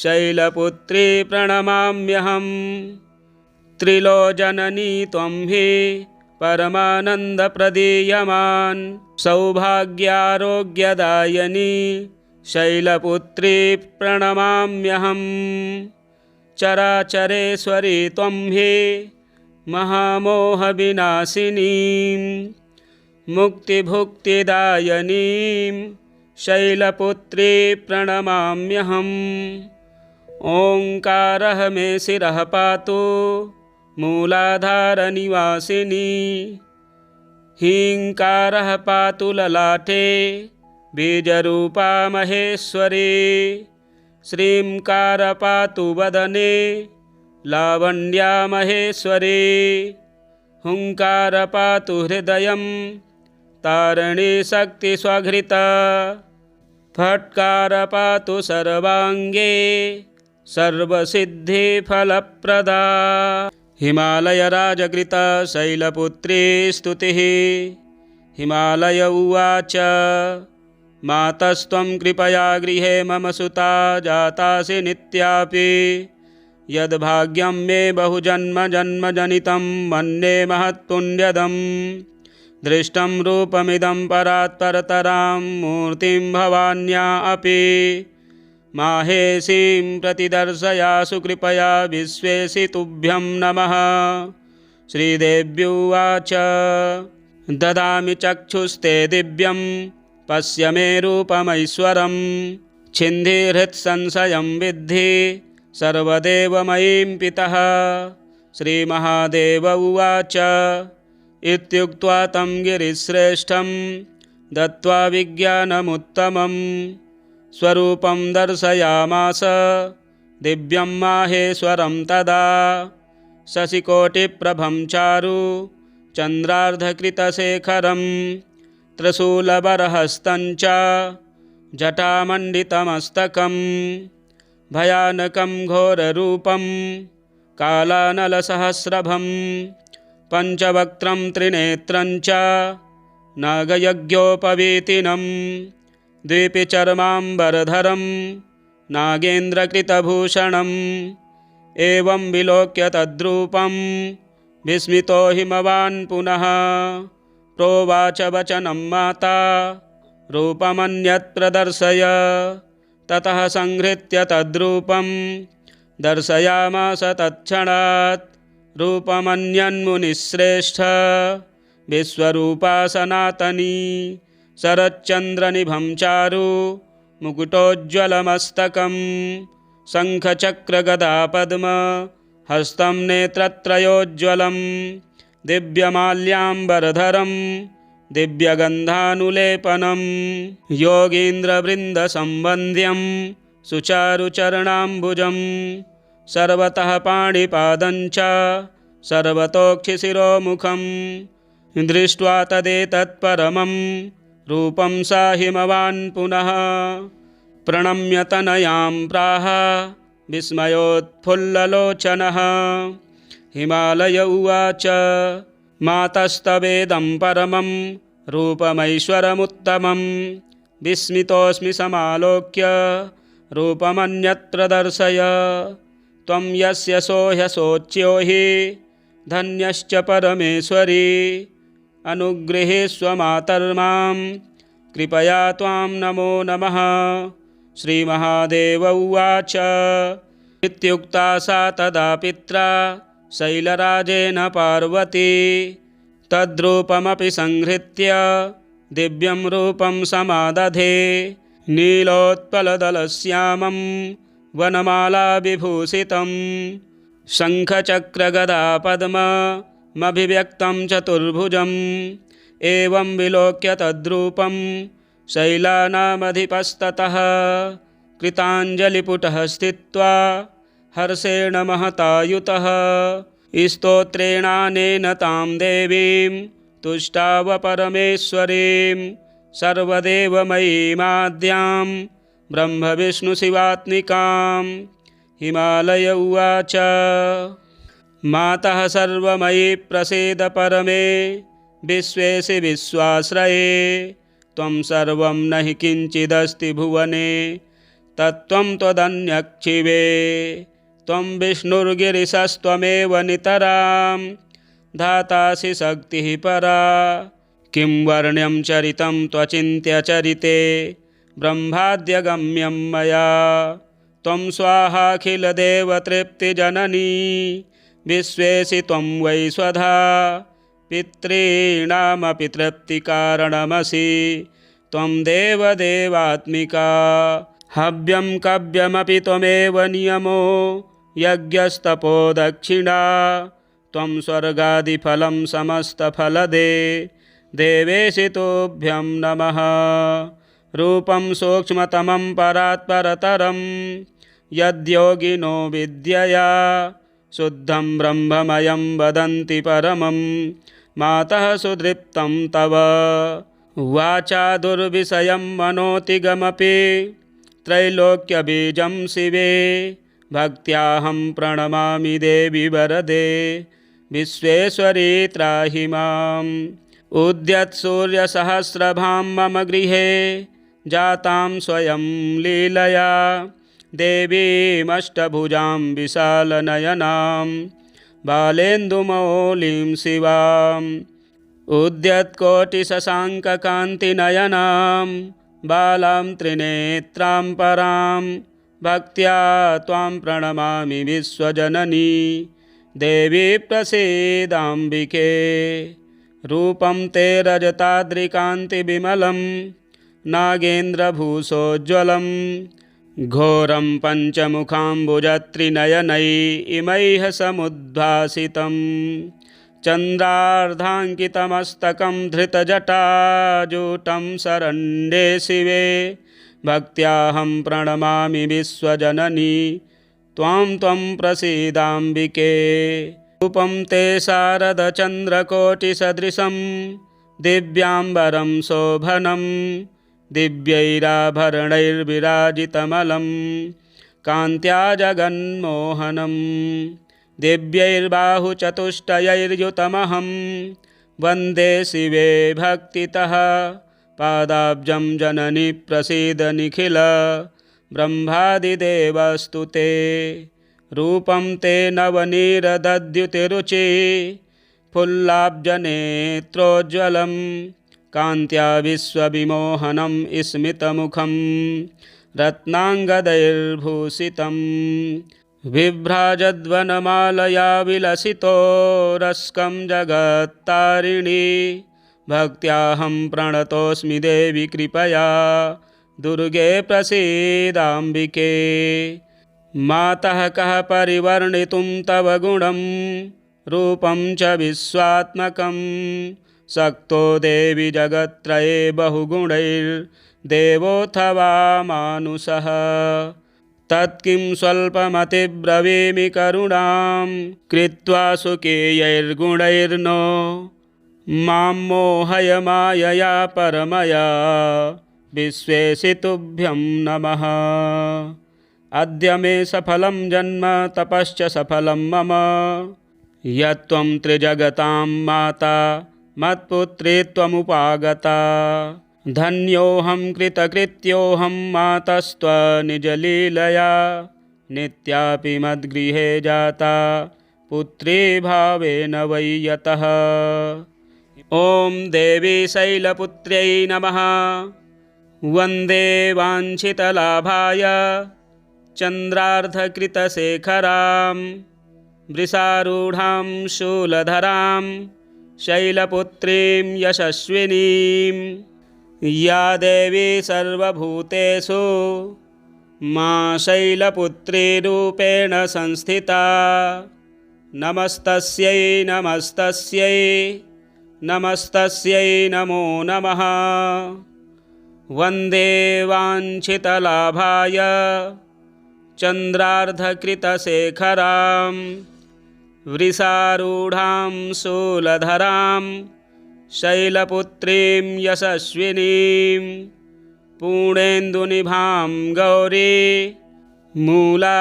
शैलपुत्री प्रणमाम्यहम् त्रिलोचननी त्वं हि परमानन्दप्रदीयमान् सौभाग्यारोग्यदायिनी शैलपुत्री प्रणमाम्यहम् चराचरेश्वरी त्वं हि महामोहविनाशिनीं मुक्तिभुक्तिदायिनीं शैलपुत्री प्रणमाम्यहम् ओंकारः मे शिरः पातु मूलाधारनिवासिनी हीङ्कारः पातु ललाटे बीजरूपा महेश्वरी श्रींकार पातु वदने लावण्या महेश्वरी हुंकार पातु हृदयं तारिणी शक्तिस्वघृता फट्कार पातु सर्वांगे सर्वसिद्धिफलप्रदा हिमालयराजकृता शैलपुत्री स्तुतिः। हिमालय उवाच मातस्त्वं कृपया गृहे मम सुता जातासि नित्यापि यद्भाग्यं मे बहुजन्मजन्मजनितं मन्ये महत्पुण्यदम् दृष्टं रूपमिदं परात्परतरां मूर्तिं भवान्या अपि माहेशीं प्रतिदर्शयासु कृपया विश्वेशितुभ्यं नमः। श्रीदेव्युवाच ददामि चक्षुस्ते दिव्यं पश्य मे रूपमैश्वरं छिन्धिहृत्संशयं विद्धि सर्वदेवमयीं पितः। श्रीमहादेव उवाच इत्युक्त्वा तं गिरिश्रेष्ठं दत्त्वा विज्ञानमुत्तमं स्वरूपं दर्शयामास दिव्यं माहेश्वरं तदा। शशिकोटिप्रभं चारु चन्द्रार्धकृतशेखरं त्रिशूलबरहस्तं च जटामण्डितमस्तकं भयानकं घोररूपं कालानलसहस्रभं पञ्चवक्त्रं त्रिनेत्रं च नागयज्ञोपवीतिनं द्विपिचर्माम्बरधरं नागेन्द्रकृतभूषणम्। एवं विलोक्य तद्रूपं विस्मितो हिमवान् पुनः प्रोवाच वचनं माता रूपमन्यत् प्रदर्शय। ततः संहृत्य तद्रूपं दर्शयामास तत्क्षणात् रूपमन्यन्मुनिश्रेष्ठ विश्वरूपा सनातनी। शरच्चन्द्रनिभं चारु मुकुटोज्ज्वलमस्तकं शङ्खचक्रगदापद्म हस्तं नेत्रत्रयोज्ज्वलं दिव्यमाल्याम्बरधरं दिव्यगन्धानुलेपनं योगीन्द्रवृन्दसम्बन्ध्यं सुचारुचरणाम्बुजं सर्वतः पाणिपादं च सर्वतोक्षिशिरोमुखं। दृष्ट्वा तदेतत्परमं रूपं सा हिमवान् पुनः प्रणम्य तनयां प्राह विस्मयोत्फुल्ललोचनः। हिमालय उवाच मातस्तवेदं परमं रूपमैश्वरमुत्तमं विस्मितोऽस्मि समालोक्य रूपमन्यत्र दर्शय। त्वं यस्य सोह्यशोच्यो हि धन्यश्च परमेश्वरी अनुगृहीष्व मातर्मां कृपया त्वां नमो नमः। श्रीमहादेव उवाच इत्युक्ता सा तदा पित्रा शैलराजेन पार्वती तद्रूपमपि संहृत्य दिव्यं रूपं समादधे। नीलोत्पलदलश्यामं वनमालाविभूषितं शङ्खचक्रगदापद्ममभिव्यक्तं चतुर्भुजम्। एवं विलोक्य तद्रूपं शैलानामधिपस्ततः कृताञ्जलिपुटः स्थित्वा हर्षेण महतायुतः स्तोत्रेणानेन तां देवीं तुष्टाव परमेश्वरीं सर्वदेवमयीमाद्यां ब्रह्मविष्णुशिवात्मिकाम्। हिमालय उवाच मातः सर्वमयी प्रसीद परमे विश्वेशि विश्वाश्रये। त्वं सर्वं न हि किञ्चिदस्ति भुवने तत्त्वं त्वदन्यक्षिवे। त्वं विष्णुर्गिरिशस्त्वमेव नितरां धातासि शक्तिः परा। किं वर्ण्यं चरितं त्वचिन्त्य चरिते ब्रह्माद्यगम्यं मया। त्वं स्वाहाखिलदेवतृप्तिजननी विश्वेशि त्वं वै स्वधा पितॄणामपि तृप्तिकारणमसि त्वं देवदेवात्मिका। हव्यं कव्यमपि त्वमेव नियमो यज्ञस्तपो दक्षिणा। त्वं स्वर्गादिफलं समस्तफलदे देवेशि तुभ्यं नमः। रूपं सूक्ष्मतमं परात्परतरं यद्योगिनो विद्यया शुद्धं ब्रह्ममयं वदन्ति परमं मातः सुदृप्तं तव। वाचा दुर्विषयं मनोतिगमपि त्रैलोक्यबीजं शिवे भक्त्याहं प्रणमामि देवि वरदे विश्वेश्वरी त्राहि माम्। उद्यत्सूर्यसहस्रभां मम गृहे जातां स्वयं लीलया देवीमष्टभुजां विशालनयनां बालेन्दुमौलिं शिवाम्। उद्यत्कोटिशशाङ्ककान्तिनयनां बालां त्रिनेत्रां परां भक्त्या त्वां प्रणमामि विश्वजननी देवी प्रसीदाम्बिके। रूपं ते रजताद्रिकान्तिविमलं नागेन्द्रभूषोज्ज्वलं घोरं पञ्चमुखाम्बुजत्रिनयनै इमैः समुद्भासितं चन्द्रार्धाङ्कितमस्तकं धृतजटाजूटं शरण्ये शिवे भक्त्याहं प्रणमामि विश्वजननी त्वां त्वं प्रसीदाम्बिके। रूपं ते शारदचन्द्रकोटिसदृशं दिव्याम्बरं शोभनं दिव्यैराभरणैर्विराजितमलं कान्त्या जगन्मोहनं दिव्यैर्बाहुचतुष्टयैर्युतमहं वन्दे शिवे भक्तितः पादाब्जं जननि प्रसीद निखिल ब्रह्मादिदेवस्तु ते। रूपं ते नवनीरदद्युतिरुचि फुल्लाब्जनेत्रोज्ज्वलं कान्त्या विश्वविमोहनं स्मितमुखं रत्नाङ्गदैर्भूषितं बिभ्राजद्वनमालया विलसितो रस्कं जगत्तारिणी भक्त्याहं प्रणतोऽस्मि देवि कृपया दुर्गे प्रसीदाम्बिके। मातः कः परिवर्णितुं तव गुणं रूपं च विश्वात्मकं शक्तो देवि जगत्त्रये बहुगुणैर्देवोऽथवा मानुषः तत्किं स्वल्पमतिब्रवीमि करुणां कृत्वा सुकेयैर्गुणैर्नो मां मोहय मायया परमया विश्वेशितुभ्यं नमः। अद्य मे सफलं जन्म तपश्च सफलं मम यत्त्वं त्रिजगतां माता मत्पुत्री त्वमुपागता धन्योऽहं कृतकृत्योऽहं मातस्त्वनिजलीलया नित्यापि मद्गृहे जाता पुत्री भावेन वै यतः। ॐ देवी शैलपुत्र्यै नमः। वन्दे वाञ्छितलाभाय चन्द्रार्धकृतशेखरां वृषारूढां शूलधरां शैलपुत्रीं यशस्विनीं या देवी सर्वभूतेषु मा शैलपुत्रीरूपेण संस्थिता। नमस्तस्यै नमस्तस्यै नमस्तस्यै नमो नमः। वन्दे वाञ्छितलाभाय चन्द्रार्धकृतशेखरां वृषारूढां शूलधरां शैलपुत्रीं यशस्विनीं पूर्णेन्दुनिभां गौरी मूलाधारस्थितां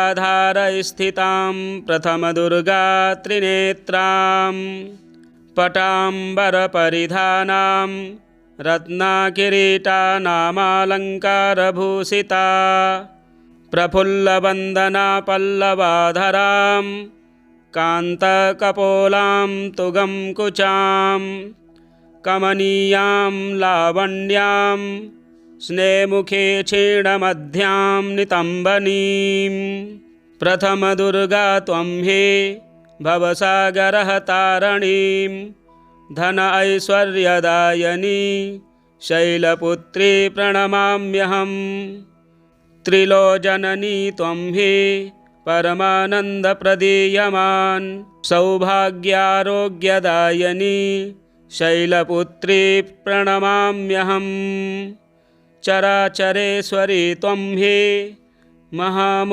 प्रथमदुर्गात्रिनेत्रां पटाम्बरपरिधानां रत्नाकिरीटानामालङ्कारभूषिता प्रफुल्लवन्दना पल्लवाधरां कान्तकपोलां तुगं कुचां कमनीयां लावण्यां स्नेमुखे क्षीणमध्यां नितम्बनीं प्रथमदुर्गा त्वं हि भवसागरः तारणीं धन ऐश्वर्यदायिनी शैलपुत्री प्रणमाम्यहं। त्रिलोचननी त्वं हि परमानन्दप्रदीयमान् सौभाग्यारोग्यदायिनी शैलपुत्री प्रणमाम्यहं। चराचरेश्वरी त्वं हि महामोहविनाशिनीं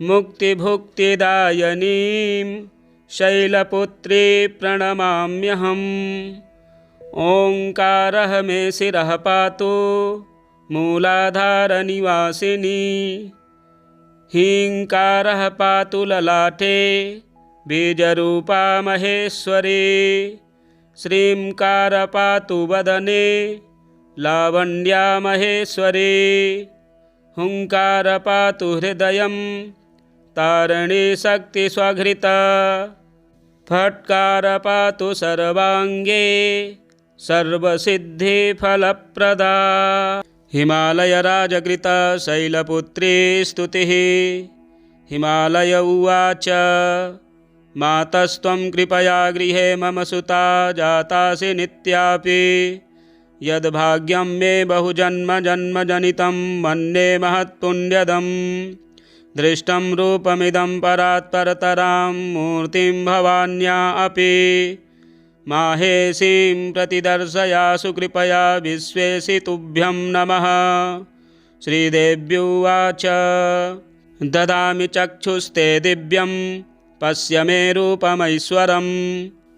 मुक्तिभुक्तिदायिनीं शैलपुत्री प्रणमाम्यहम्। ओंकारः मे शिरः पातु मूलाधारनिवासिनी हीङ्कारः पातु ललाटे बीजरूपा महेश्वरी श्रींकार पातु वदने लावण्या महेश्वरी हुंकार पातु हृदयं तारिणी शक्ति स्वघृता फट्कार पातु सर्वांगे सर्वसिद्धिफलप्रदा। हिमालयराजकृता शैलपुत्री स्तुतिः। हिमालय उवाच मातस्त्वं कृपया गृहे मम सुता जातासि नित्यापि यद्भाग्यं मे बहुजन्म जन्मजनितं मन्ये महत्पुण्यदम् दृष्टं रूपमिदं परात् परतरां मूर्तिं भवान्या अपि माहेशीं प्रतिदर्शयासु कृपया विश्वेशि तुभ्यं नमः। श्रीदेव्युवाच ददामि चक्षुस्ते दिव्यं पश्य मे रूपमैश्वरं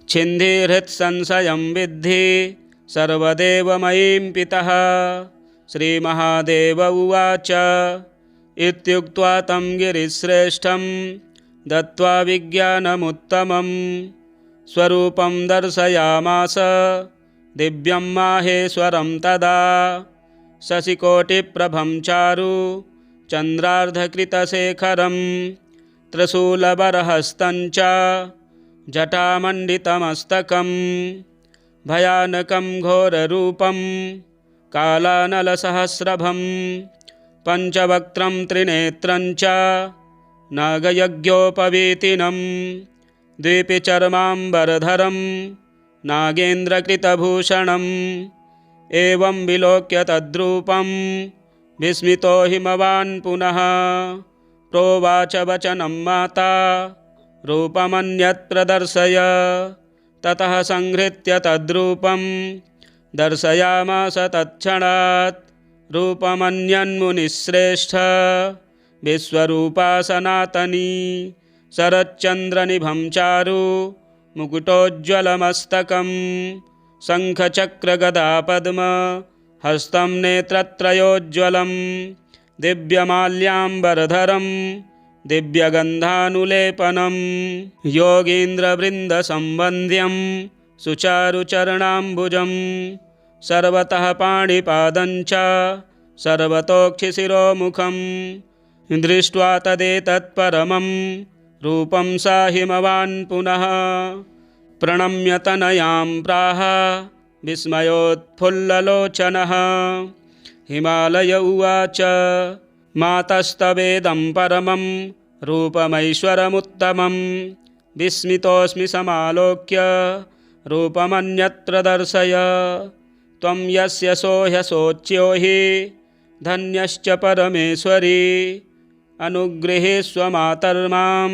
छिन्धिहृत्संशयं विद्धि सर्वदेवमयीं पितः। श्रीमहादेव उवाच इत्युक्त्वा तं गिरिश्रेष्ठं दत्त्वा विज्ञानमुत्तमं स्वरूपं दर्शयामास दिव्यं माहेश्वरं तदा। शशिकोटिप्रभं चारु चन्द्रार्धकृतशेखरं त्रिशूलबरहस्तं च जटामण्डितमस्तकं भयानकं घोररूपं कालानलसहस्रभं पञ्चवक्त्रं त्रिनेत्रं च नागयज्ञोपवीतिनं द्विपिचर्माम्बरधरं नागेन्द्रकृतभूषणम् एवं विलोक्य तद्रूपं विस्मितो हिमवान् पुनः प्रोवाच वचनं माता रूपमन्यत् प्रदर्शय। ततः संहृत्य तद्रूपं दर्शयामास तत्क्षणात् रूपमन्यन्मुनिश्रेष्ठ विश्वरूपा सनातनी शरच्चन्द्रनिभं चारु मुकुटोज्ज्वलमस्तकं शङ्खचक्रगदापद्म हस्तं नेत्रत्रयोज्ज्वलं दिव्यमाल्याम्बरधरं दिव्यगन्धानुलेपनं योगीन्द्रवृन्दसम्वन्द्यं सुचारुचरणाम्बुजं सर्वतः पाणिपादं च सर्वतोक्षिशिरोमुखं दृष्ट्वा तदेतत्परमं रूपं सा हिमवान् पुनः प्रणम्य तनयां प्राह विस्मयोत्फुल्ललोचनः। हिमालय उवाच मातस्तवेदं परमं रूपमैश्वरमुत्तमं विस्मितोऽस्मि समालोक्य रूपमन्यत्र दर्शय। त्वं यस्य सोह्यशोच्यो हि धन्यश्च परमेश्वरी अनुगृहीष्व मातर्मां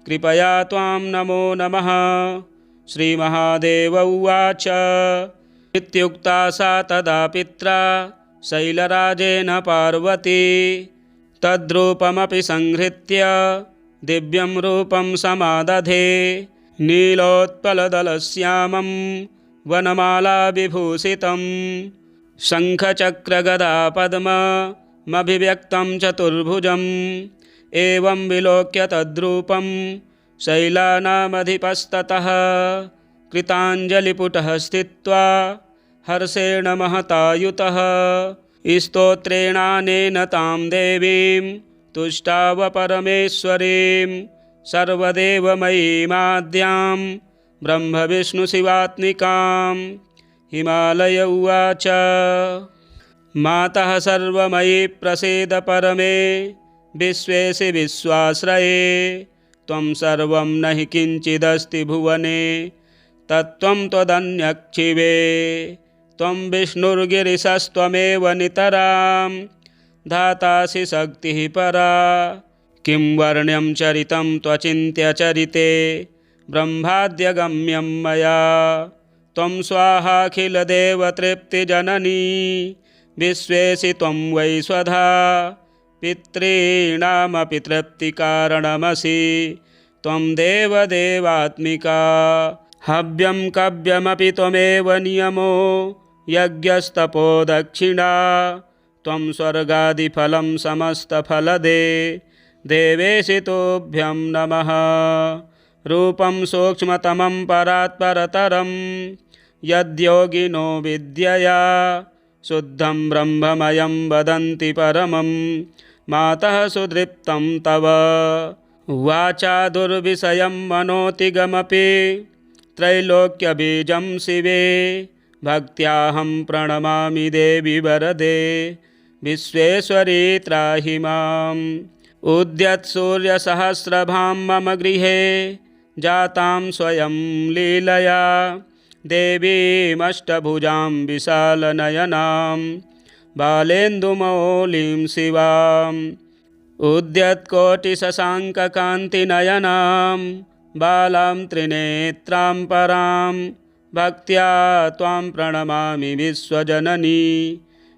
कृपया त्वां नमो नमः। श्रीमहादेव उवाच इत्युक्ता सा तदा पित्रा शैलराजेन पार्वती तद्रूपमपि संहृत्य दिव्यं रूपं समादधे नीलोत्पलदलश्यामं वनमालाविभूषितं शङ्खचक्रगदापद्ममभिव्यक्तं चतुर्भुजम् एवं विलोक्य तद्रूपं शैलानामधिपस्ततः कृताञ्जलिपुटः स्थित्वा हर्षेण महतायुतः स्तोत्रेणानेन तां देवीं तुष्टाव परमेश्वरीं सर्वदेवमयीमाद्यां ब्रह्मविष्णुशिवात्मिकां। हिमालय उवाच मातः सर्वमयी प्रसीद परमे विश्वेशि विश्वाश्रये त्वं सर्वं न हि किञ्चिदस्ति भुवने तत्त्वं त्वदन्यक्षिवे त्वं विष्णुर्गिरिशस्त्वमेव नितरां धातासि शक्तिः परा किं वर्ण्यं चरितं त्वचिन्त्य चरिते ब्रह्माद्यगम्यं मया त्वं स्वाहाखिलदेवतृप्तिजननी विश्वेशि त्वं वै स्वधा पितॄणामपि तृप्तिकारणमसि त्वं देवदेवात्मिका हव्यं कव्यमपि त्वमेव नियमो यज्ञस्तपो दक्षिणा त्वं स्वर्गादिफलं समस्तफलदे देवेशि तुभ्यं नमः। रूपं सूक्ष्मतमं परात्परतरं यद्योगिनो विद्यया शुद्धं ब्रह्ममयं वदन्ति परमं मातः सुदृप्तं तव वाचा दुर्विषयं मनोतिगमपि त्रैलोक्यबीजं शिवे भक्त्याहं प्रणमामि देवि वरदे विश्वेश्वरी त्राहि माम्। उद्यत्सूर्यसहस्रभां मम गृहे जातां स्वयं लीलया देवीमष्टभुजां विशालनयनां बालेन्दुमौलिं शिवाम् उद्यत्कोटिशशाङ्ककान्तिनयनां बालां त्रिनेत्रां परां भक्त्या त्वां प्रणमामि विश्वजननी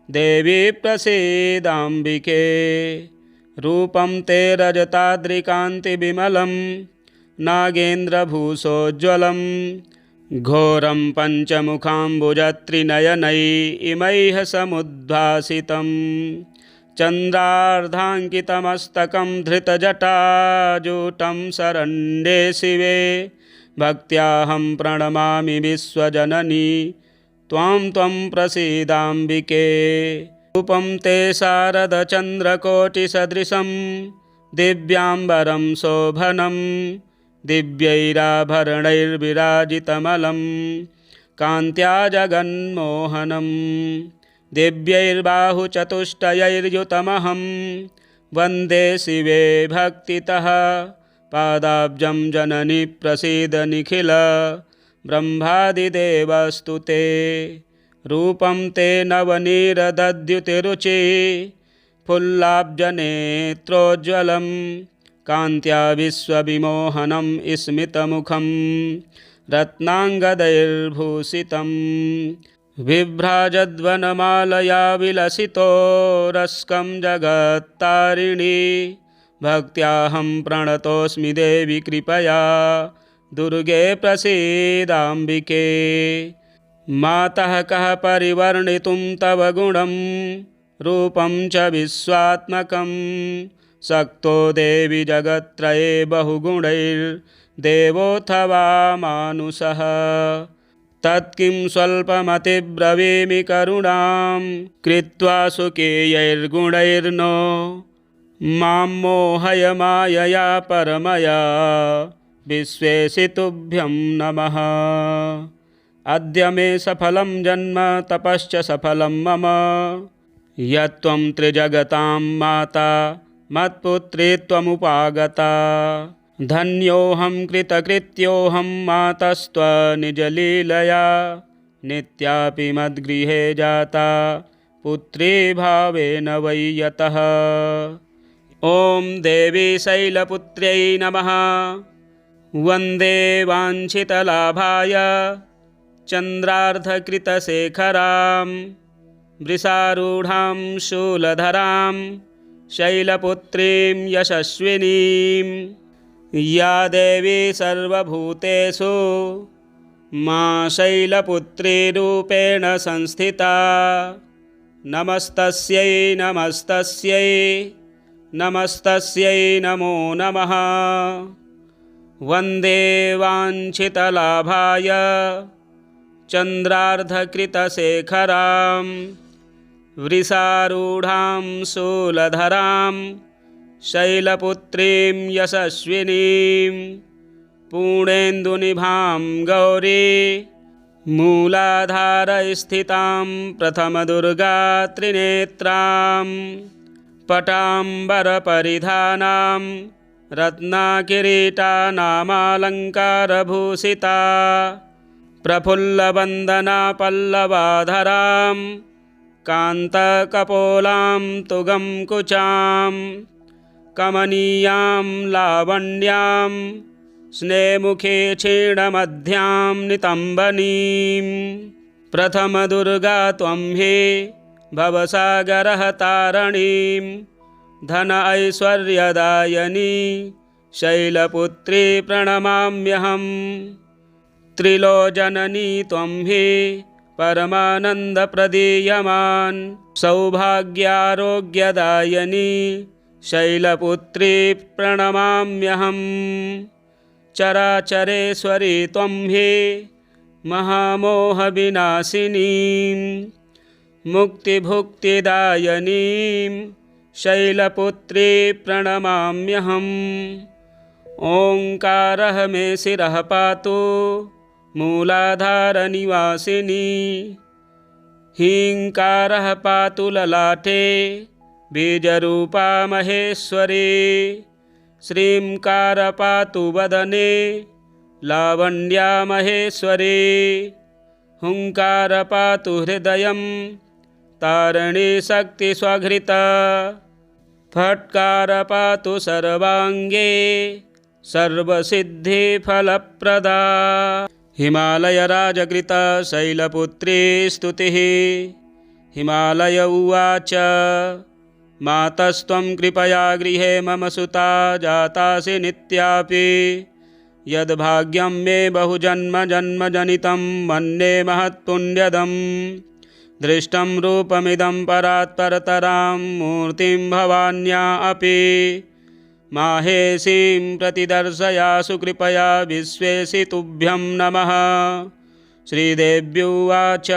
देवी प्रसीदाम्बिके। रूपं ते रजताद्रिकान्तिविमलं नागेन्द्रभूषोज्ज्वलं घोरं पञ्चमुखाम्बुजत्रिनयनै इमैः समुद्भासितं चन्द्रार्धाङ्कितमस्तकं धृतजटाजूटं शरण्ये शिवे भक्त्याहं प्रणमामि विश्वजननी त्वां त्वं प्रसीदाम्बिके। रूपं ते शारदचन्द्रकोटिसदृशं दिव्याम्बरं शोभनं दिव्यैराभरणैर्विराजितमलं कान्त्या जगन्मोहनं दिव्यैर्बाहुचतुष्टयैर्युतमहं वन्दे शिवे भक्तितः पादाब्जं जननि प्रसीद निखिल ब्रह्मादिदेवस्तु ते। रूपं ते नवनीरदद्युतिरुचि फुल्लाब्जनेत्रोज्ज्वलं कान्त्या विश्वविमोहनं स्मितमुखं रत्नाङ्गदैर्भूषितं बिभ्राजद्वनमालया विलसितो रस्कं जगत्तारिणी भक्त्याहं प्रणतोऽस्मि देवि कृपया दुर्गे प्रसीदाम्बिके। मातः कः परिवर्णितुं तव गुणं रूपं च विश्वात्मकं शक्तो देवि जगत्त्रये बहुगुणैर्देवोऽथवा मानुषः तत्किं स्वल्पमतिब्रवीमि करुणां कृत्वा सुकेयैर्गुणैर्नो मां मोहय मायया परमया विश्वेशितुभ्यं नमः। अद्य मे सफलं जन्म तपश्च सफलं मम यत्त्वं त्रिजगतां माता मत्पुत्री त्वमुपागता धन्योऽहं कृतकृत्योऽहं मातस्त्वनिजलीलया नित्यापि मद्गृहे जाता पुत्री भावेन वै यतः। ॐ देवी शैलपुत्र्यै नमः। वन्दे वाञ्छितलाभाय चन्द्रार्धकृतशेखरां वृषारूढां शूलधरां शैलपुत्रीं यशस्विनीं या देवी सर्वभूतेषु मा शैलपुत्रीरूपेण संस्थिता। नमस्तस्यै नमस्तस्यै नमस्तस्यै नमो नमः। वन्दे वाञ्छितलाभाय चन्द्रार्धकृतशेखरां वृषारूढां शूलधरां शैलपुत्रीं यशस्विनीं पूर्णेन्दुनिभां गौरी मूलाधारस्थितां प्रथमदुर्गा त्रिनेत्रां पटाम्बरपरिधानां रत्नाकिरीटानामालङ्कारभूषिता प्रफुल्लवन्दना पल्लवाधरां कान्तकपोलां तुगं कुचां कमनीयां लावण्यां स्नेमुखे क्षीणमध्यां नितम्बनीं। प्रथमदुर्गा त्वं हि भवसागरः तारणीं धन ऐश्वर्यदायिनी शैलपुत्री प्रणमाम्यहम्। त्रिलोचननी त्वं हि परमानन्दप्रदीयमान् सौभाग्यारोग्यदायिनी शैलपुत्री प्रणमाम्यहम्। चराचरेश्वरी त्वं हि महामोहविनाशिनीं मुक्तिभुक्तिदायिनीं शैलपुत्री प्रणमाम्यहम्। ओंकारः मे शिरः पातु मूलाधारनिवासिनी हीङ्कारः पातु ललाटे बीजरूपा महेश्वरी श्रींकार पातु वदने लावण्या महेश्वरी हुंकार पातु हृदयं तारिणी शक्ति स्वघृता फट्कार पातु सर्वांगे सर्वसिद्धि फलप्रदा। हिमालय राजकृता शैलपुत्री स्तुतिः। हिमालय उवाच मातस्त्वं कृपया गृहे मम सुता जातासि नित्यापि यद्भाग्यं मे बहुजन्म जन्म जनितं मन्ये महत्पुण्यदम् दृष्टं रूपमिदं परात् परतरां मूर्तिं भवान्या अपि माहेशीं प्रतिदर्शयासु कृपया विश्वेशि तुभ्यं नमः। श्रीदेव्युवाच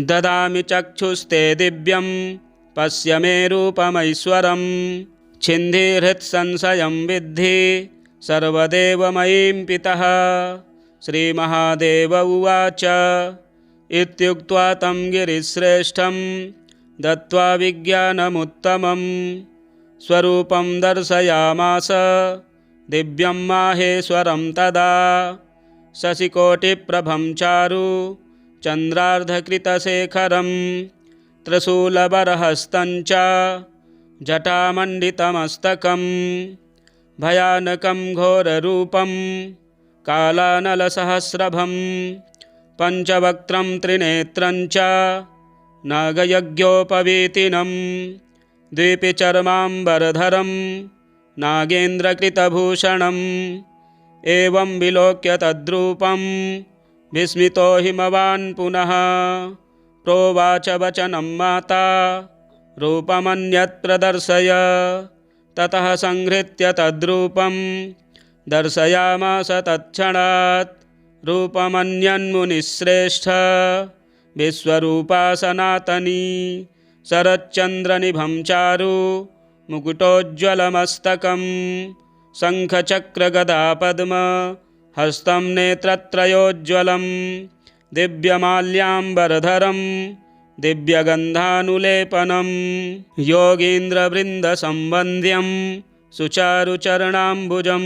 ददामि चक्षुस्ते दिव्यं पश्य मे रूपमैश्वरं छिन्धीहृत्संशयं विद्धि सर्वदेवमयीं पितः। श्रीमहादेव उवाच इत्युक्त्वा तं गिरिश्रेष्ठं दत्त्वा विज्ञानमुत्तमं स्वरूपं दर्शयामास दिव्यं माहेश्वरं तदा। शशिकोटिप्रभं चारु चन्द्रार्धकृतशेखरं त्रिशूलबरहस्तं च जटामण्डितमस्तकं भयानकं घोररूपं कालानलसहस्रभं पञ्चवक्त्रं त्रिनेत्रं च नागयज्ञोपवीतिनं द्विपिचर्माम्बरधरं नागेन्द्रकृतभूषणम् एवं विलोक्य तद्रूपं विस्मितो हिमवान् पुनः प्रोवाच वचनं माता रूपमन्यत् प्रदर्शय। ततः संहृत्य तद्रूपं दर्शयामास तत्क्षणात् रूपमन्यन्मुनिश्रेष्ठ विश्वरूपा सनातनी शरच्चन्द्रनिभं चारु मुकुटोज्ज्वलमस्तकं शङ्खचक्रगदापद्म हस्तं नेत्रत्रयोज्ज्वलं दिव्यमाल्याम्बरधरं दिव्यगन्धानुलेपनं योगीन्द्रवृन्दसम्वन्द्यं सुचारुचरणाम्बुजं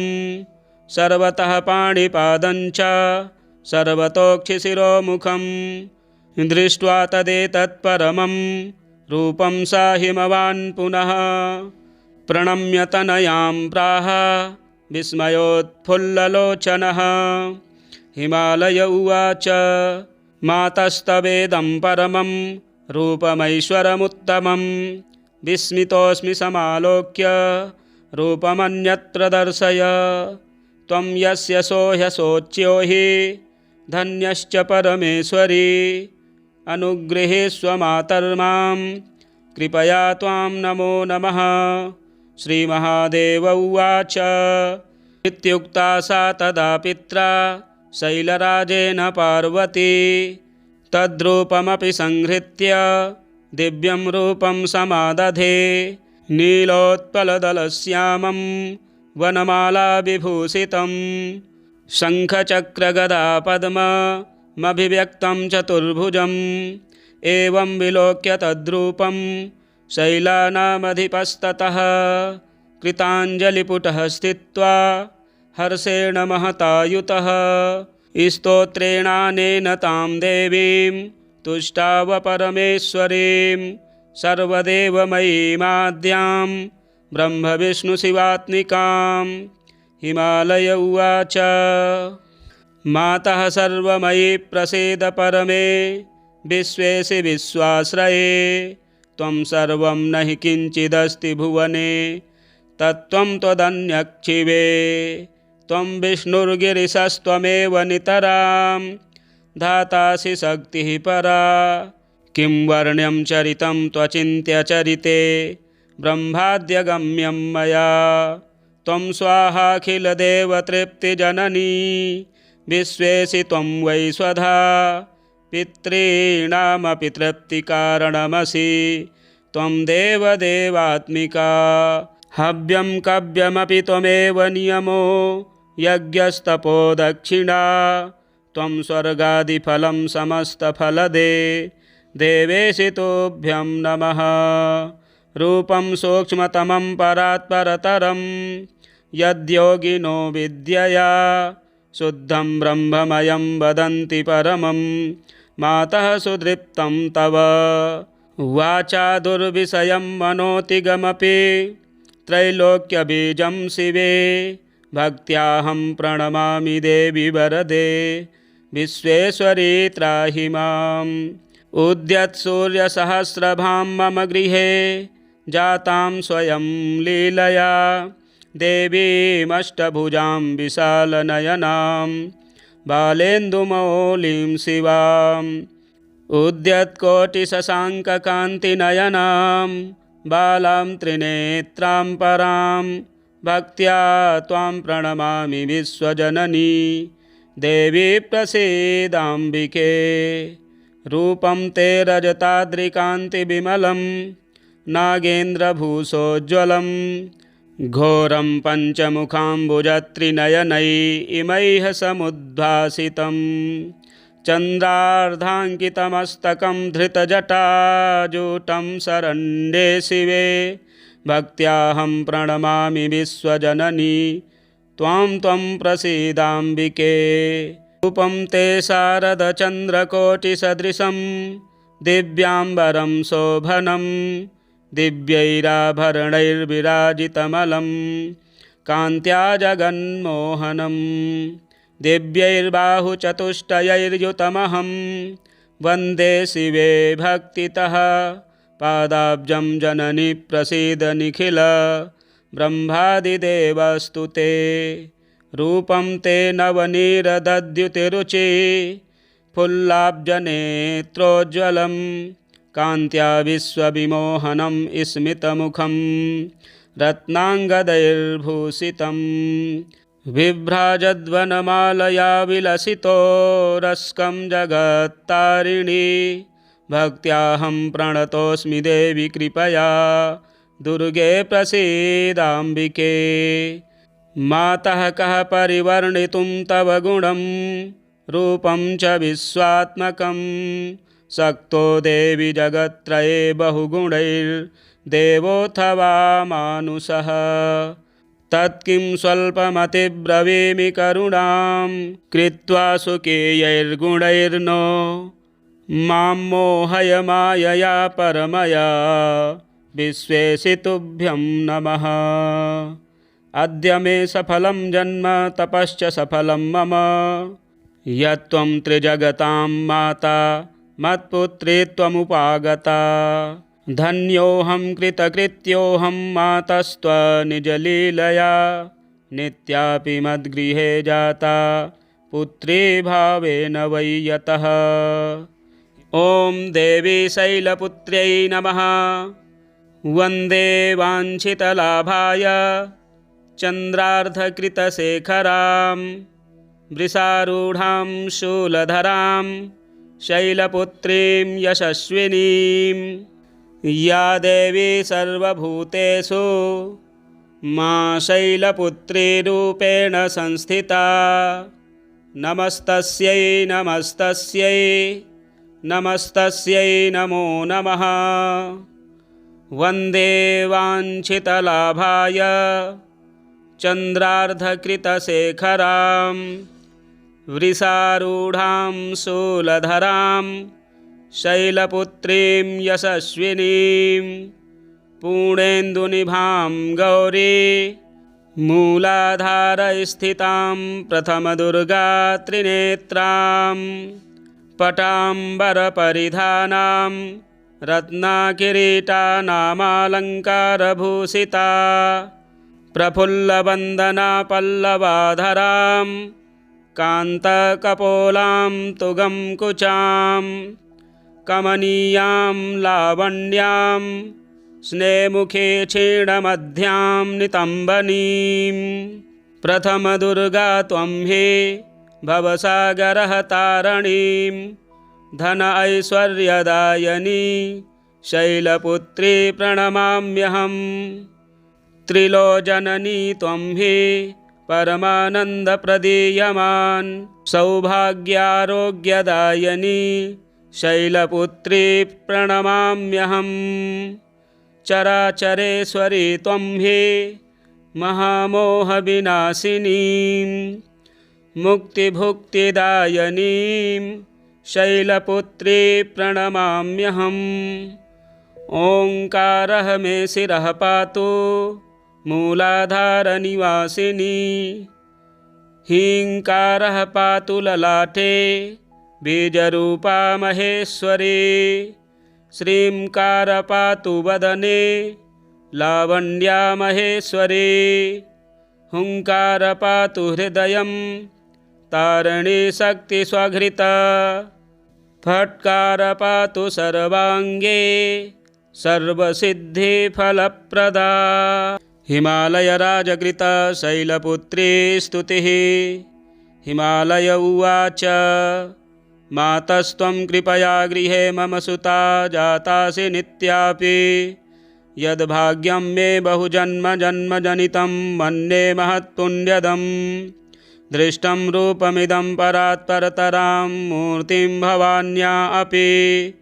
सर्वतः पाणिपादं च सर्वतोक्षिशिरोमुखं दृष्ट्वा तदेतत्परमं रूपं सा हिमवान् पुनः प्रणम्य तनयां प्राह विस्मयोत्फुल्ललोचनः। हिमालय उवाच मातस्तवेदं परमं रूपमैश्वरमुत्तमं विस्मितोऽस्मि समालोक्य रूपमन्यत्र दर्शय। त्वं यस्य सोह्यशोच्यो हि धन्यश्च परमेश्वरी अनुगृहीष्व मातर्मां कृपया त्वां नमो नमः। श्रीमहादेव उवाच इत्युक्ता सा तदा पित्रा शैलराजेन पार्वती तद्रूपमपि संहृत्य दिव्यं रूपं समादधे नीलोत्पलदलश्यामं वनमालाविभूषितं शङ्खचक्रगदापद्ममभिव्यक्तं चतुर्भुजम् एवं विलोक्य तद्रूपं शैलानामधिपस्ततः कृताञ्जलिपुटः स्थित्वा हर्षेण महतायुतः स्तोत्रेणानेन तां देवीं तुष्टाव परमेश्वरीं सर्वदेवमयीमाद्यां ब्रह्मविष्णुशिवात्मिकां। हिमालय उवाच मातः सर्वमयी प्रसीद परमे विश्वेशि विश्वाश्रये त्वं सर्वं न हि किञ्चिदस्ति भुवने तत्त्वं त्वदन्यक्षिवे त्वं विष्णुर्गिरिशस्त्वमेव नितरां धातासि शक्तिः परा किं वर्ण्यं चरितं त्वचिन्त्य चरिते ब्रह्माद्यगम्यं मया त्वं स्वाहाखिलदेवतृप्तिजननी विश्वेशि त्वं वै स्वधा पितॄणामपि तृप्तिकारणमसि त्वं देवदेवात्मिका हव्यं कव्यमपि त्वमेव नियमो यज्ञस्तपो दक्षिणा त्वं स्वर्गादिफलं समस्तफलदे देवेशि तुभ्यं नमः। रूपं सूक्ष्मतमं परात्परतरं यद्योगिनो विद्यया शुद्धं ब्रह्ममयं वदन्ति परमं मातः सुदृप्तं तव। वाचा दुर्विषयं मनोतिगमपि त्रैलोक्यबीजं शिवे। भक्त्याहं प्रणमामि देवि वरदे विश्वेश्वरी त्राहि माम्। उद्यत्सूर्यसहस्रभां मम गृहे जातां स्वयं लीलया। देवीमष्टभुजां विशालनयनां बालेन्दुमौलिं शिवाम्। उद्यत्कोटिशशाङ्ककान्तिनयनां बालां त्रिनेत्रां परां। भक्त्या त्वां प्रणमामि विश्वजननी देवी प्रसीदाम्बिके। रूपं ते रजताद्रिकान्तिविमलं नागेन्द्रभूषोज्ज्वलं। घोरं पञ्चमुखाम्बुजत्रिनयनै इमैः समुद्भासितं। चन्द्रार्धाङ्कितमस्तकं धृतजटाजूटं शरण्ये शिवे। भक्त्याहं प्रणमामि विश्वजननी त्वां प्रसीदाम्बिके। रूपं ते शारदचन्द्रकोटिसदृशं दिव्याम्बरं शोभनं। दिव्यैराभरणैर्विराजितमलं कान्त्या जगन्मोहनं। दिव्यैर्बाहुचतुष्टयैर्युतमहं वन्दे शिवे भक्तितः। पादाब्जं जननि प्रसीद निखिल ब्रह्मादिदेवस्तु ते। रूपं ते नवनीरदद्युतिरुचि फुल्लाब्जनेत्रोज्ज्वलं। कान्त्या विश्वविमोहनं स्मितमुखं रत्नाङ्गदैर्भूषितं। बिभ्राजद्वनमालया विलसितो रस्कं जगत्तारिणी। भक्त्याहं प्रणतोऽस्मि देवि कृपया दुर्गे प्रसीदाम्बिके। मातः कः परिवर्णितुं तव गुणं रूपं च विश्वात्मकं। शक्तो देवि जगत्त्रये बहुगुणैर्देवोऽथवा मानुषः। तत्किं स्वल्पमतिब्रवीमि करुणां कृत्वा स्वकीयैर्गुणैर्नो। मां मोहय मायया परमया विश्वेशितुभ्यं नमः। अद्य मे सफलं जन्म तपश्च सफलं मम। यत्त्वं त्रिजगतां माता मत्पुत्री त्वमुपागता। धन्योऽहं कृतकृत्योऽहं मातस्त्वनिजलीलया। नित्यापि मद्गृहे जाता पुत्री भावेन वै यतः। ॐ देवी शैलपुत्र्यै नमः। वन्दे वाञ्छितलाभाय चन्द्रार्धकृतशेखरां। वृषारूढां शूलधरां शैलपुत्रीं यशस्विनीं। या देवी सर्वभूतेषु मां शैलपुत्रीरूपेण संस्थिता। नमस्तस्यै नमस्तस्यै नमस्तस्यै नमो नमः। वन्दे वाञ्छितलाभाय चन्द्रार्धकृतशेखरां। वृषारूढां शूलधरां शैलपुत्रीं यशस्विनीं। पूर्णेन्दुनिभां गौरी मूलाधारस्थितां प्रथमदुर्गा त्रिनेत्रां। पटाम्बरपरिधानां रत्नाकिरीटानामालङ्कारभूषिता। प्रफुल्लवन्दना पल्लवाधरां कान्तकपोलां तुगं कुचां। कमनीयां लावण्यां स्नेमुखे क्षीणमध्यां नितम्बनीं। प्रथमदुर्गा त्वं हि भवसागरः तारणीं। धन ऐश्वर्यदायिनी शैलपुत्री प्रणमाम्यहम्। त्रिलोचननी त्वं हि परमानन्दप्रदीयमान्। सौभाग्यारोग्यदायिनी शैलपुत्री प्रणमाम्यहम्। चराचरेश्वरी त्वं हि महामोहविनाशिनी। मुक्तिभुक्तिदायिनीं शैलपुत्री प्रणमाम्यहम्। ओंकारः मे शिरः पातु मूलाधारनिवासिनी। हीङ्कारः पातु ललाटे बीजरूपा महेश्वरी। श्रींकार पातु वदने लावण्या महेश्वरी। हुंकार पातु हृदयं तारिणी शक्तिस्वघृता। फट्कार पातु सर्वांगे सर्वसिद्धिफलप्रदा। हिमालयराजकृता शैलपुत्री स्तुतिः। हिमालय उवाच मातस्त्वं कृपया गृहे मम सुता जातासि नित्यापि। यद्भाग्यं मे बहुजन्मजन्मजनितं मन्ये महत्पुण्यदम्। दृष्टं रूपमिदं परात्परतरां मूर्तिं भवान्या अपि।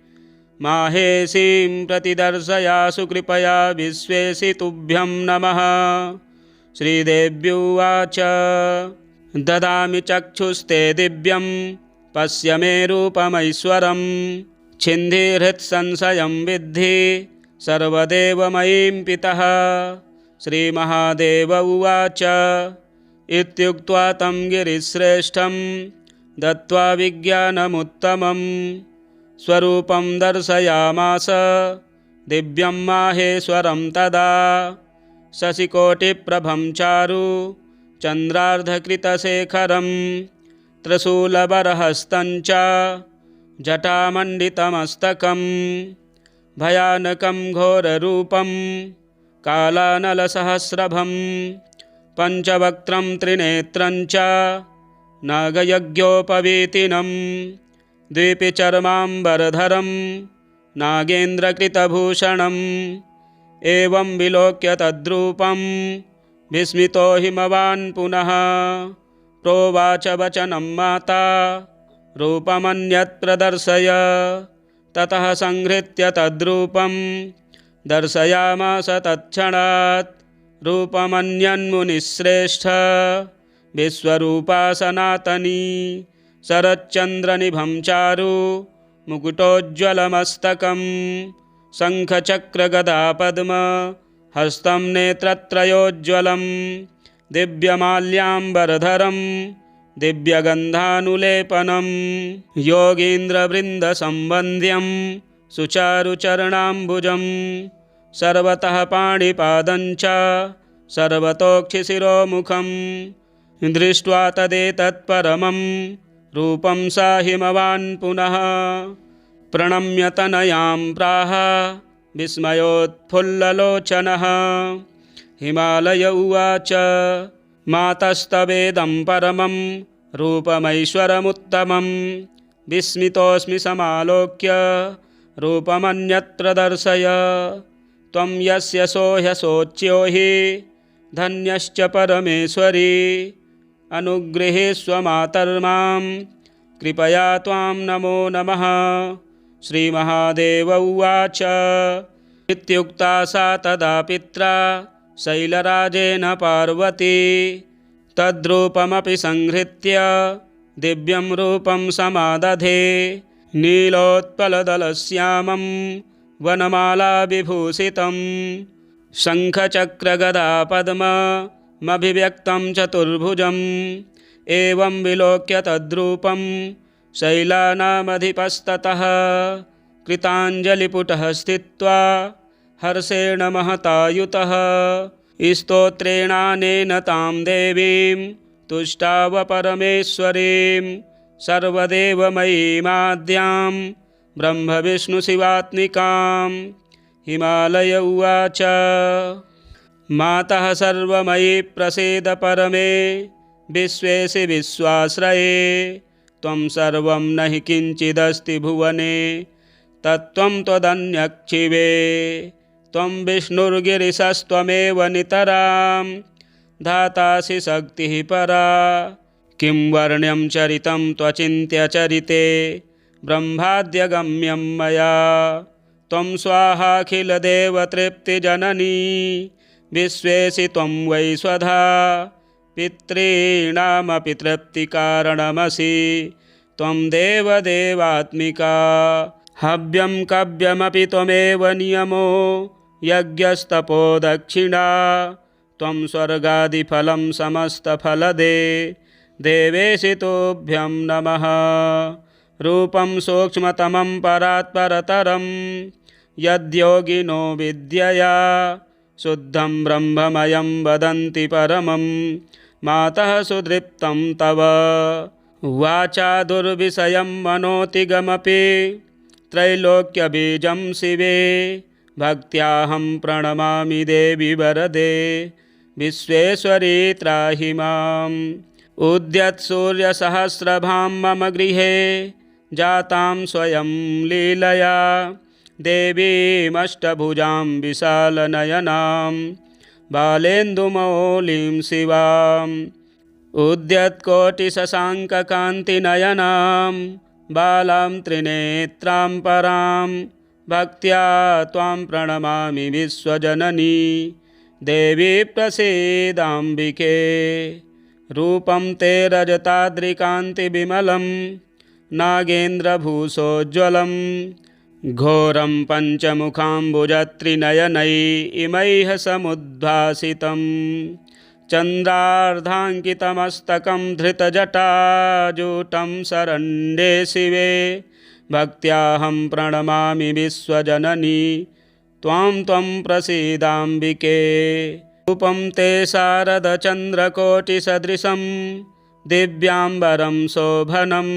माहेशीं प्रतिदर्शयासु कृपया विश्वेशि तुभ्यं नमः। श्रीदेव्युवाच ददामि चक्षुस्ते दिव्यं पश्य मे रूपमैश्वरं। छिन्धिहृत्संशयं विद्धि सर्वदेवमयीं पितः। श्रीमहादेव उवाच इत्युक्त्वा तं गिरिश्रेष्ठं दत्त्वा विज्ञानमुत्तमं। स्वरूपं दर्शयामास दिव्यं माहेश्वरं तदा। शशिकोटिप्रभं चारु चन्द्रार्धकृतशेखरं। त्रिशूलबरहस्तं च जटामण्डितमस्तकं। भयानकं घोररूपं कालानलसहस्रभं। पञ्चवक्त्रं त्रिनेत्रं च नागयज्ञोपवीतिनं। द्विपिचर्माम्बरधरं नागेन्द्रकृतभूषणम्। एवं विलोक्य तद्रूपं विस्मितो हिमवान् पुनः। प्रोवाच वचनं माता रूपमन्यत् प्रदर्शय। ततः संहृत्य तद्रूपं दर्शयामास तत्क्षणात्। रूपमन्यन्मुनिश्रेष्ठ विश्वरूपा सनातनी। शरच्चन्द्रनिभं चारु मुकुटोज्ज्वलमस्तकं। शङ्खचक्रगदापद्म हस्तं नेत्रत्रयोज्ज्वलं। दिव्यमाल्याम्बरधरं दिव्यगन्धानुलेपनं। योगीन्द्रवृन्दसम्बन्ध्यं सुचारुचरणाम्बुजं। सर्वतः पाणिपादं च सर्वतोक्षिशिरोमुखं। दृष्ट्वा तदेतत्परमं रूपं सा हिमवान् पुनः। प्रणम्य तनयां प्राह विस्मयोत्फुल्ललोचनः। हिमालय उवाच मातस्तवेदं परमं रूपमैश्वरमुत्तमं। विस्मितोऽस्मि समालोक्य रूपमन्यत् प्रदर्शय। त्वं यस्य सोह्यशोच्यो हि धन्यश्च परमेश्वरी। अनुगृहीष्व मातर्मां कृपया त्वां नमो नमः। श्रीमहादेव उवाच इत्युक्ता सा तदा पित्रा शैलराजेन पार्वती। तद्रूपमपि संहृत्य दिव्यं रूपं समादधे। नीलोत्पलदलश्यामं वनमालाविभूषितं। शङ्खचक्रगदापद्ममभिव्यक्तं चतुर्भुजम्। एवं विलोक्य तद्रूपं शैलानामधिपस्ततः। कृताञ्जलिपुटः स्थित्वा हर्षेण महतायुतः। स्तोत्रेणानेन तां देवीं तुष्टाव परमेश्वरीं। सर्वदेवमयीमाद्यां ब्रह्मविष्णुशिवात्मिकां। हिमालय उवाच मातः सर्वमयी प्रसीद परमे। विश्वेशि विश्वाश्रये त्वं सर्वं न हि किञ्चिदस्ति भुवने। तत्त्वं त्वदन्यक्षिवे। त्वं विष्णुर्गिरिशस्त्वमेव नितरां धातासि शक्तिः परा। किं वर्ण्यं चरितं त्वचिन्त्य चरिते ब्रह्माद्यगम्यं मया। त्वं स्वाहाखिलदेवतृप्तिजननी विश्वेशि त्वं वै स्वधा पितॄणामपि तृप्तिकारणमसि त्वं देवदेवात्मिका। हव्यं कव्यमपि त्वमेव नियमो यज्ञस्तपो दक्षिणा। त्वं स्वर्गादिफलं समस्तफलदे देवेशि तुभ्यं नमः। रूपं सूक्ष्मतमं परात्परतरं यद्योगिनो विद्यया शुद्धं ब्रह्ममयं वदन्ति परमं मातः सुदृप्तं तव। वाचा दुर्विषयं मनोतिगमपि त्रैलोक्यबीजं शिवे भक्त्याहं प्रणमामि देवि वरदे विश्वेश्वरी त्राहि माम्। उद्यत्सूर्यसहस्रभां मम गृहे जातां स्वयं लीलया देवीमष्टभुजां विशालनयनां बालेन्दुमौलिं शिवाम्। उद्यत्कोटिशशाङ्ककान्तिनयनां बालां त्रिनेत्रां परां भक्त्या त्वां प्रणमामि विश्वजननी देवी प्रसीदाम्बिके। रूपं ते रजताद्रिकान्तिविमलं नागेन्द्रभूषोज्ज्वलं घोरं पञ्चमुखाम्बुजत्रिनयनै इमैः समुद्भासितं। चन्द्रार्धाङ्कितमस्तकं धृतजटाजूटं शरण्ये शिवे भक्त्याहं प्रणमामि विश्वजननी त्वां प्रसीदाम्बिके। रूपं ते शारदचन्द्रकोटिसदृशं दिव्याम्बरं शोभनं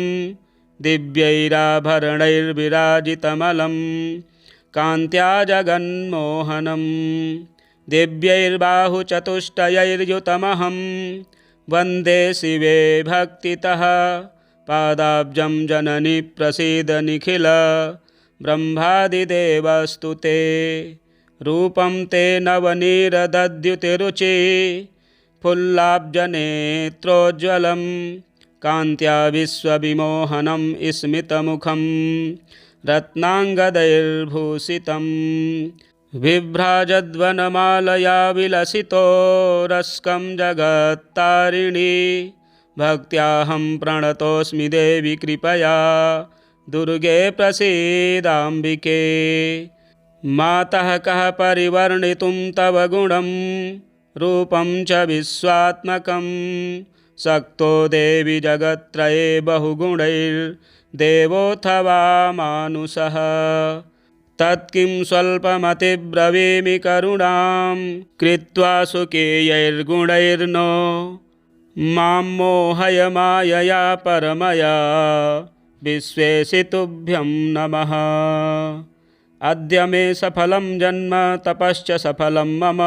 दिव्यैराभरणैर्विराजितमलं कान्त्या जगन्मोहनं। दिव्यैर्बाहुचतुष्टयैर्युतमहं वन्दे शिवे भक्तितः पादाब्जं जननि प्रसीद निखिल ब्रह्मादिदेवस्तु ते। रूपं ते नवनीरदद्युतिरुचि फुल्लाब्जनेत्रोज्ज्वलं कान्त्या विश्वविमोहनं स्मितमुखं रत्नाङ्गदैर्भूषितं। बिभ्राजद्वनमालया विलसितो रस्कं जगत्तारिणी भक्त्याहं प्रणतोऽस्मि देवि कृपया दुर्गे प्रसीदाम्बिके। मातः कः परिवर्णितुं तव गुणं रूपं च विश्वात्मकं शक्तो देवि जगत्त्रये बहुगुणैर्देवोऽथवा मानुषः। तत्किं स्वल्पमतिब्रवीमि करुणां कृत्वा सुकेयैर्गुणैर्नो मां मोहय मायया परमया विश्वेशि तुभ्यं नमः। अद्य मे सफलं जन्म तपश्च सफलं मम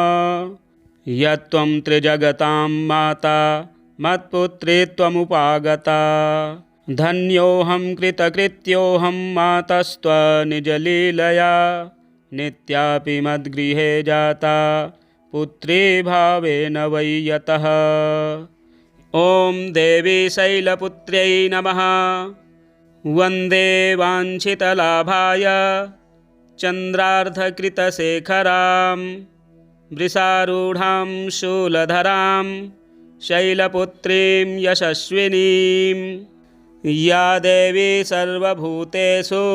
यत्त्वं त्रिजगतां माता मत्पुत्री त्वमुपागता। धन्योऽहं कृतकृत्योऽहं मातस्त्वनिजलीलया नित्यापि मद्गृहे जाता पुत्री भावेन वै यतः। ॐ देवी शैलपुत्र्यै नमः। वन्दे वाञ्छितलाभाय चन्द्रार्धकृतशेखरां वृषारूढां शूलधरां शैलपुत्रीं यशस्विनीं। या देवी सर्वभूतेषु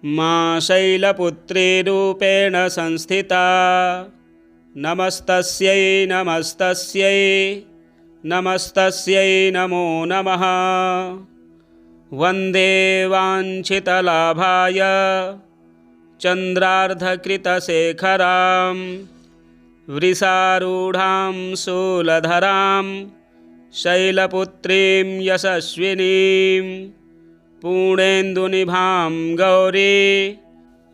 मा शैलपुत्रीरूपेण संस्थिता। नमस्तस्यै नमस्तस्यै नमस्तस्यै नमो नमः। वन्दे वाञ्छितलाभाय चन्द्रार्धकृतशेखरां वृषारूढां शूलधरां शैलपुत्रीं यशस्विनीं। पूर्णेन्दुनिभां गौरी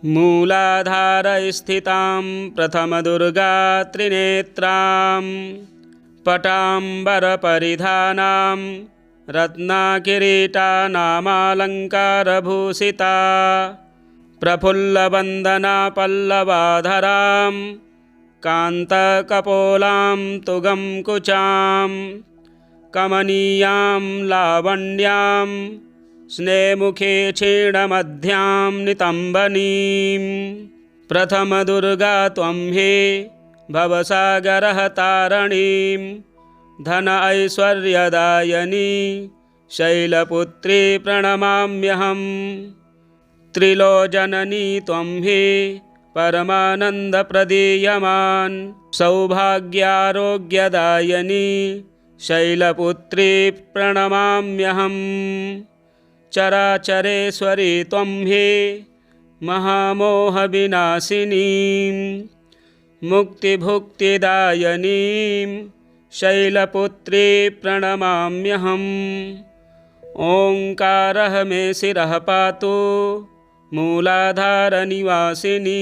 मूलाधारस्थितां प्रथमदुर्गा त्रिनेत्रां। पटाम्बरपरिधानां रत्नाकिरीटानामालङ्कारभूषिता। प्रफुल्लवन्दना पल्लवाधरां कान्तकपोलां तुगं कुचां। कमनीयां लावण्यां स्नेमुखे क्षीणमध्यां नितम्बनीं। प्रथमदुर्गा त्वं हि भवसागरः तारणीं धन ऐश्वर्यदायिनी शैलपुत्री प्रणमाम्यहम्। त्रिलोचननी त्वं हि परमानन्दप्रदीयमान् सौभाग्यारोग्यदायिनी शैलपुत्री प्रणमाम्यहम्। चराचरेश्वरी त्वं हि महामोहविनाशिनी मुक्तिभुक्तिदायिनीं शैलपुत्री प्रणमाम्यहम्। ओंकारः मे शिरः पातु मूलाधारनिवासिनी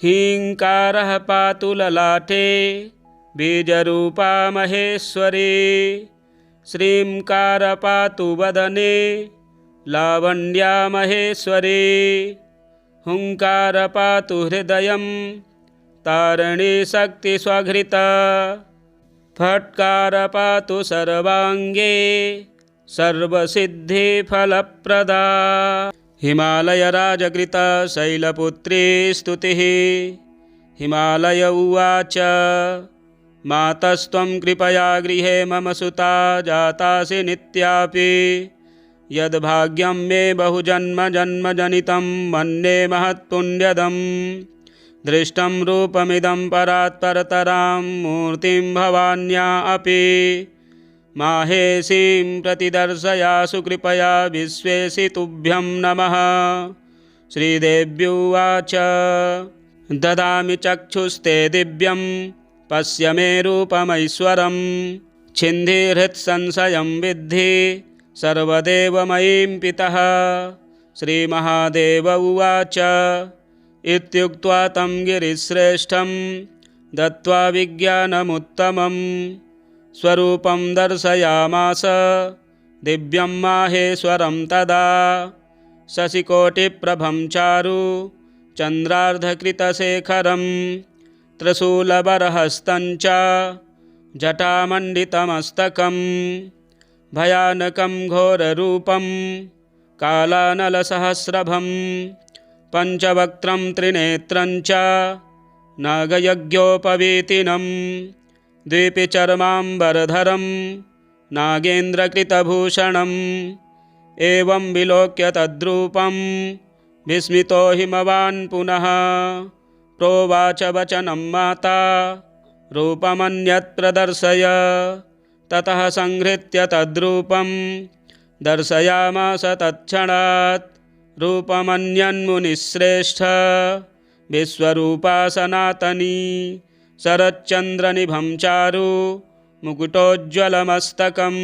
हीङ्कारः पातु ललाटे बीजरूपा महेश्वरी श्रींकार पातु वदने लावण्या महेश्वरी हुंकार पातु हृदयं तारिणी शक्तिस्वघृता फट्कार पातु सर्वांगे सर्वसिद्धिफलप्रदा। हिमालयराजकृता शैलपुत्री स्तुतिः। हिमालय उवाच मातस्त्वं कृपया गृहे मम सुता जातासि नित्यापि यद्भाग्यं मे बहुजन्मजन्मजनितं मन्ये महत्पुण्यदम्। दृष्टं रूपमिदं परात्परतरां मूर्तिं भवान्या अपि माहेशीं प्रतिदर्शयासु कृपया विश्वेशि तुभ्यं नमः। श्रीदेव्युवाच ददामि चक्षुस्ते दिव्यं पश्य मे रूपमैश्वरं छिन्धिहृत्संशयं विद्धि सर्वदेवमयीं पितः। श्रीमहादेव उवाच इत्युक्त्वा तं गिरिश्रेष्ठं दत्त्वा विज्ञानमुत्तमं स्वरूपं दर्शयामास दिव्यं माहेश्वरं तदा। शशिकोटिप्रभं चारु चन्द्रार्धकृतशेखरं त्रिशूलबरहस्तं च जटामण्डितमस्तकं भयानकं घोररूपं कालानलसहस्रभं पञ्चवक्त्रं त्रिनेत्रं च नागयज्ञोपवीतिनं द्विपिचर्माम्बरधरं नागेन्द्रकृतभूषणम्। एवं विलोक्य तद्रूपं विस्मितो हिमवान् पुनः प्रोवाच वचनं माता रूपमन्यत् प्रदर्शय। ततः संहृत्य तद्रूपं दर्शयामास तत्क्षणात् रूपमन्यन्मुनिश्रेष्ठ विश्वरूपा सनातनी शरच्चन्द्रनिभं चारु मुकुटोज्ज्वलमस्तकं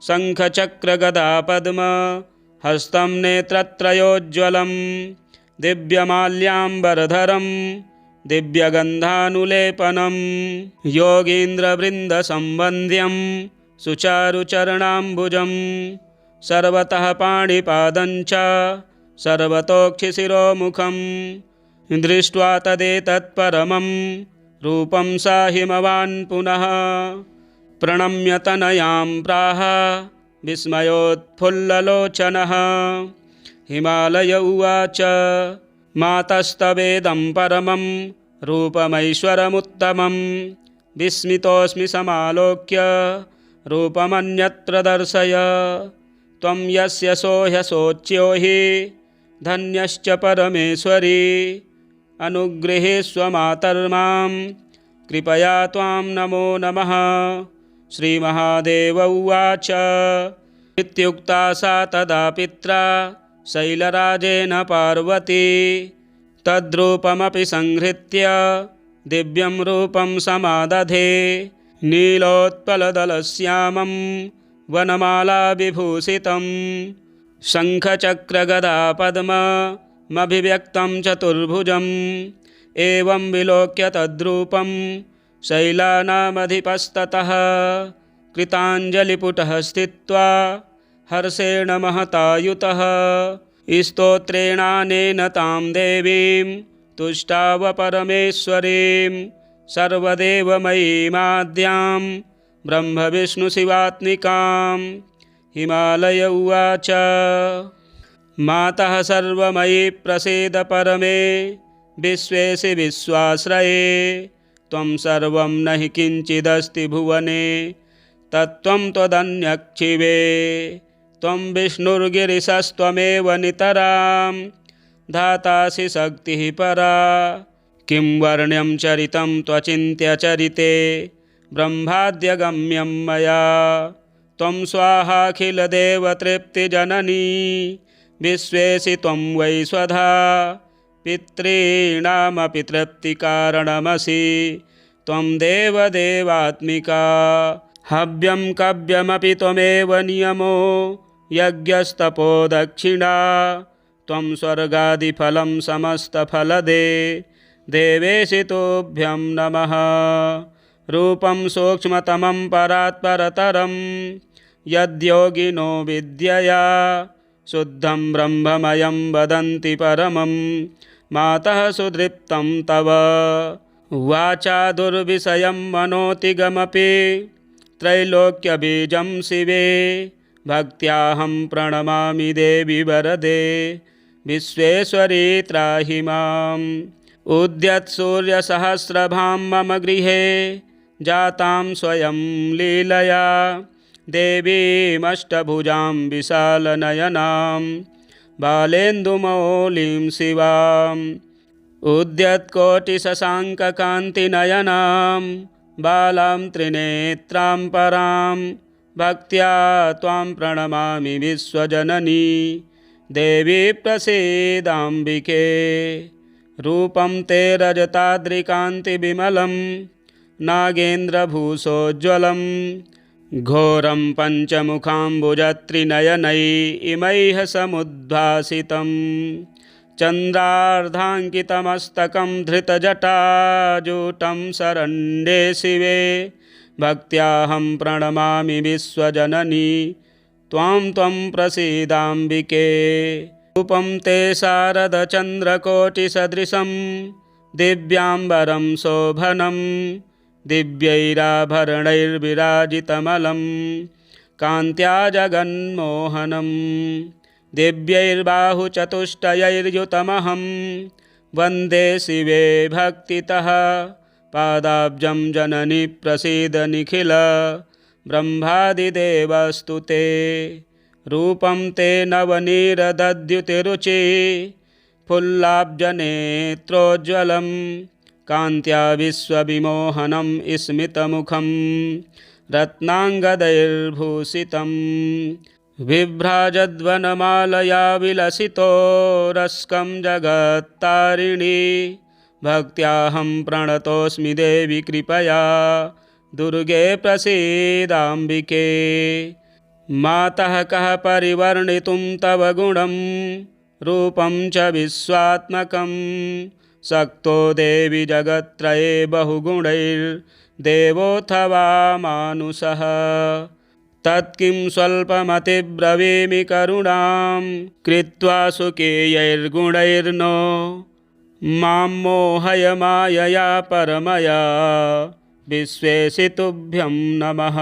शङ्खचक्रगदापद्म हस्तं नेत्रत्रयोज्ज्वलं दिव्यमाल्याम्बरधरं दिव्यगन्धानुलेपनं योगीन्द्रवृन्दसंवन्द्यं सुचारुचरणाम्बुजं सर्वतः पाणिपादं च सर्वतोक्षिशिरोमुखं दृष्ट्वा तदेतत्परमं रूपं सा हिमवान् पुनः प्रणम्य तनयां प्राह विस्मयोत्फुल्ललोचनः। हिमालय उवाच मातस्तवेदं परमं रूपमैश्वरमुत्तमं विस्मितोऽस्मि समालोक्य रूपमन्यत्र दर्शय। त्वं यस्य सोह्यशोच्यो हि धन्यश्च परमेश्वरी अनुगृहीष्व मातर्मां कृपया त्वां नमो नमः। श्रीमहादेव उवाच इत्युक्ता सा तदा पित्रा शैलराजेन पार्वती तद्रूपमपि संहृत्य दिव्यं रूपं समादधे नीलोत्पलदलश्यामं वनमालाविभूषितं शङ्खचक्रगदापद्ममभिव्यक्तं चतुर्भुजम्। एवं विलोक्य तद्रूपं शैलानामधिपस्ततः कृताञ्जलिपुटः स्थित्वा हर्षेण महतायुतः स्तोत्रेणानेन तां देवीं तुष्टाव परमेश्वरीं सर्वदेवमयीमाद्यां ब्रह्मविष्णुशिवात्मिकां। हिमालय उवाच मातः सर्वमयी प्रसीद परमे विश्वेशि विश्वाश्रये त्वं सर्वं न हि किञ्चिदस्ति भुवने तत्त्वं त्वदन्यक्षिवे त्वं विष्णुर्गिरिशस्त्वमेव नितरां धातासि शक्तिः परा किं वर्ण्यं चरितं त्वचिन्त्यचरिते ब्रह्माद्यगम्यं मया त्वं स्वाहाखिलदेवतृप्तिजननी विश्वेशि त्वं वै स्वधा पितॄणामपि तृप्तिकारणमसि त्वं देवदेवात्मिका हव्यं कव्यमपि त्वमेव नियमो यज्ञस्तपो दक्षिणा त्वं स्वर्गादिफलं समस्तफलदे देवेशि तुभ्यं नमः रूपं सूक्ष्मतमं परात्परतरं यद्योगिनो विद्यया शुद्धं ब्रह्ममयं वदन्ति परमं मातः सुदृप्तं तव वाचा दुर्विषयं मनोतिगमपि त्रैलोक्यबीजं शिवे भक्त्याहं प्रणमामि देवि वरदे विश्वेश्वरी त्राहि माम् उद्यत्सूर्यसहस्रभां मम गृहे जातां स्वयं लीलया देवीमष्टभुजां विशालनयनां बालेन्दुमौलिं शिवाम् उद्यत्कोटिशशाङ्ककान्तिनयनां बालां त्रिनेत्रां परां भक्त्या त्वां प्रणमामि विश्वजननी देवी प्रसीदाम्बिके रूपं ते रजताद्रिकान्तिविमलं नागेन्द्रभूषोज्ज्वलं घोरं पञ्चमुखाम्बुजत्रिनयनै इमैः समुद्भासितं चन्द्रार्धाङ्कितमस्तकं धृतजटाजूटं शरण्ये शिवे भक्त्याहं प्रणमामि विश्वजननी त्वां प्रसीदाम्बिके रूपं ते शारदचन्द्रकोटिसदृशं दिव्याम्बरं शोभनं दिव्यैराभरणैर्विराजितमलं कान्त्या जगन्मोहनं दिव्यैर्बाहुचतुष्टयैर्युतमहं वन्दे शिवे भक्तितः पादाब्जं जननि प्रसीद निखिल ब्रह्मादिदेवस्तु ते रूपं ते नवनीरदद्युतिरुचि फुल्लाब्जनेत्रोज्ज्वलं कान्त्या विश्वविमोहनं स्मितमुखं रत्नाङ्गदैर्भूषितं बिभ्राजद्वनमालया विलसितो रस्कं जगत्तारिणी भक्त्याहं प्रणतोऽस्मि देवि कृपया दुर्गे प्रसीदाम्बिके मातः कः परिवर्णितुं तव गुणं रूपं च विश्वात्मकं शक्तो देवि जगत्त्रये बहुगुणैर्देवोऽथवा मानुषः तत्किं स्वल्पमतिब्रवीमि करुणां कृत्वा सुकेयैर्गुणैर्नो मां मोहय मायया परमया विश्वेशि तुभ्यं नमः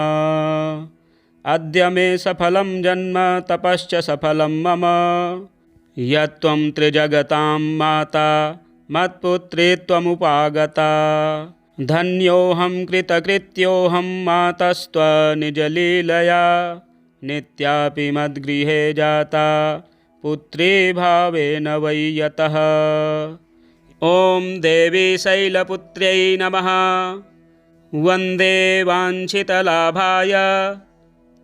अद्य मे सफलं जन्म तपश्च सफलं मम यत्त्वं त्रिजगतां माता मत्पुत्री त्वमुपागता धन्योऽहं कृतकृत्योऽहं मातस्त्वनिजलीलया नित्यापि मद्गृहे जाता पुत्री भावेन वै यतः ॐ देवी शैलपुत्र्यै नमः वन्दे वाञ्छितलाभाय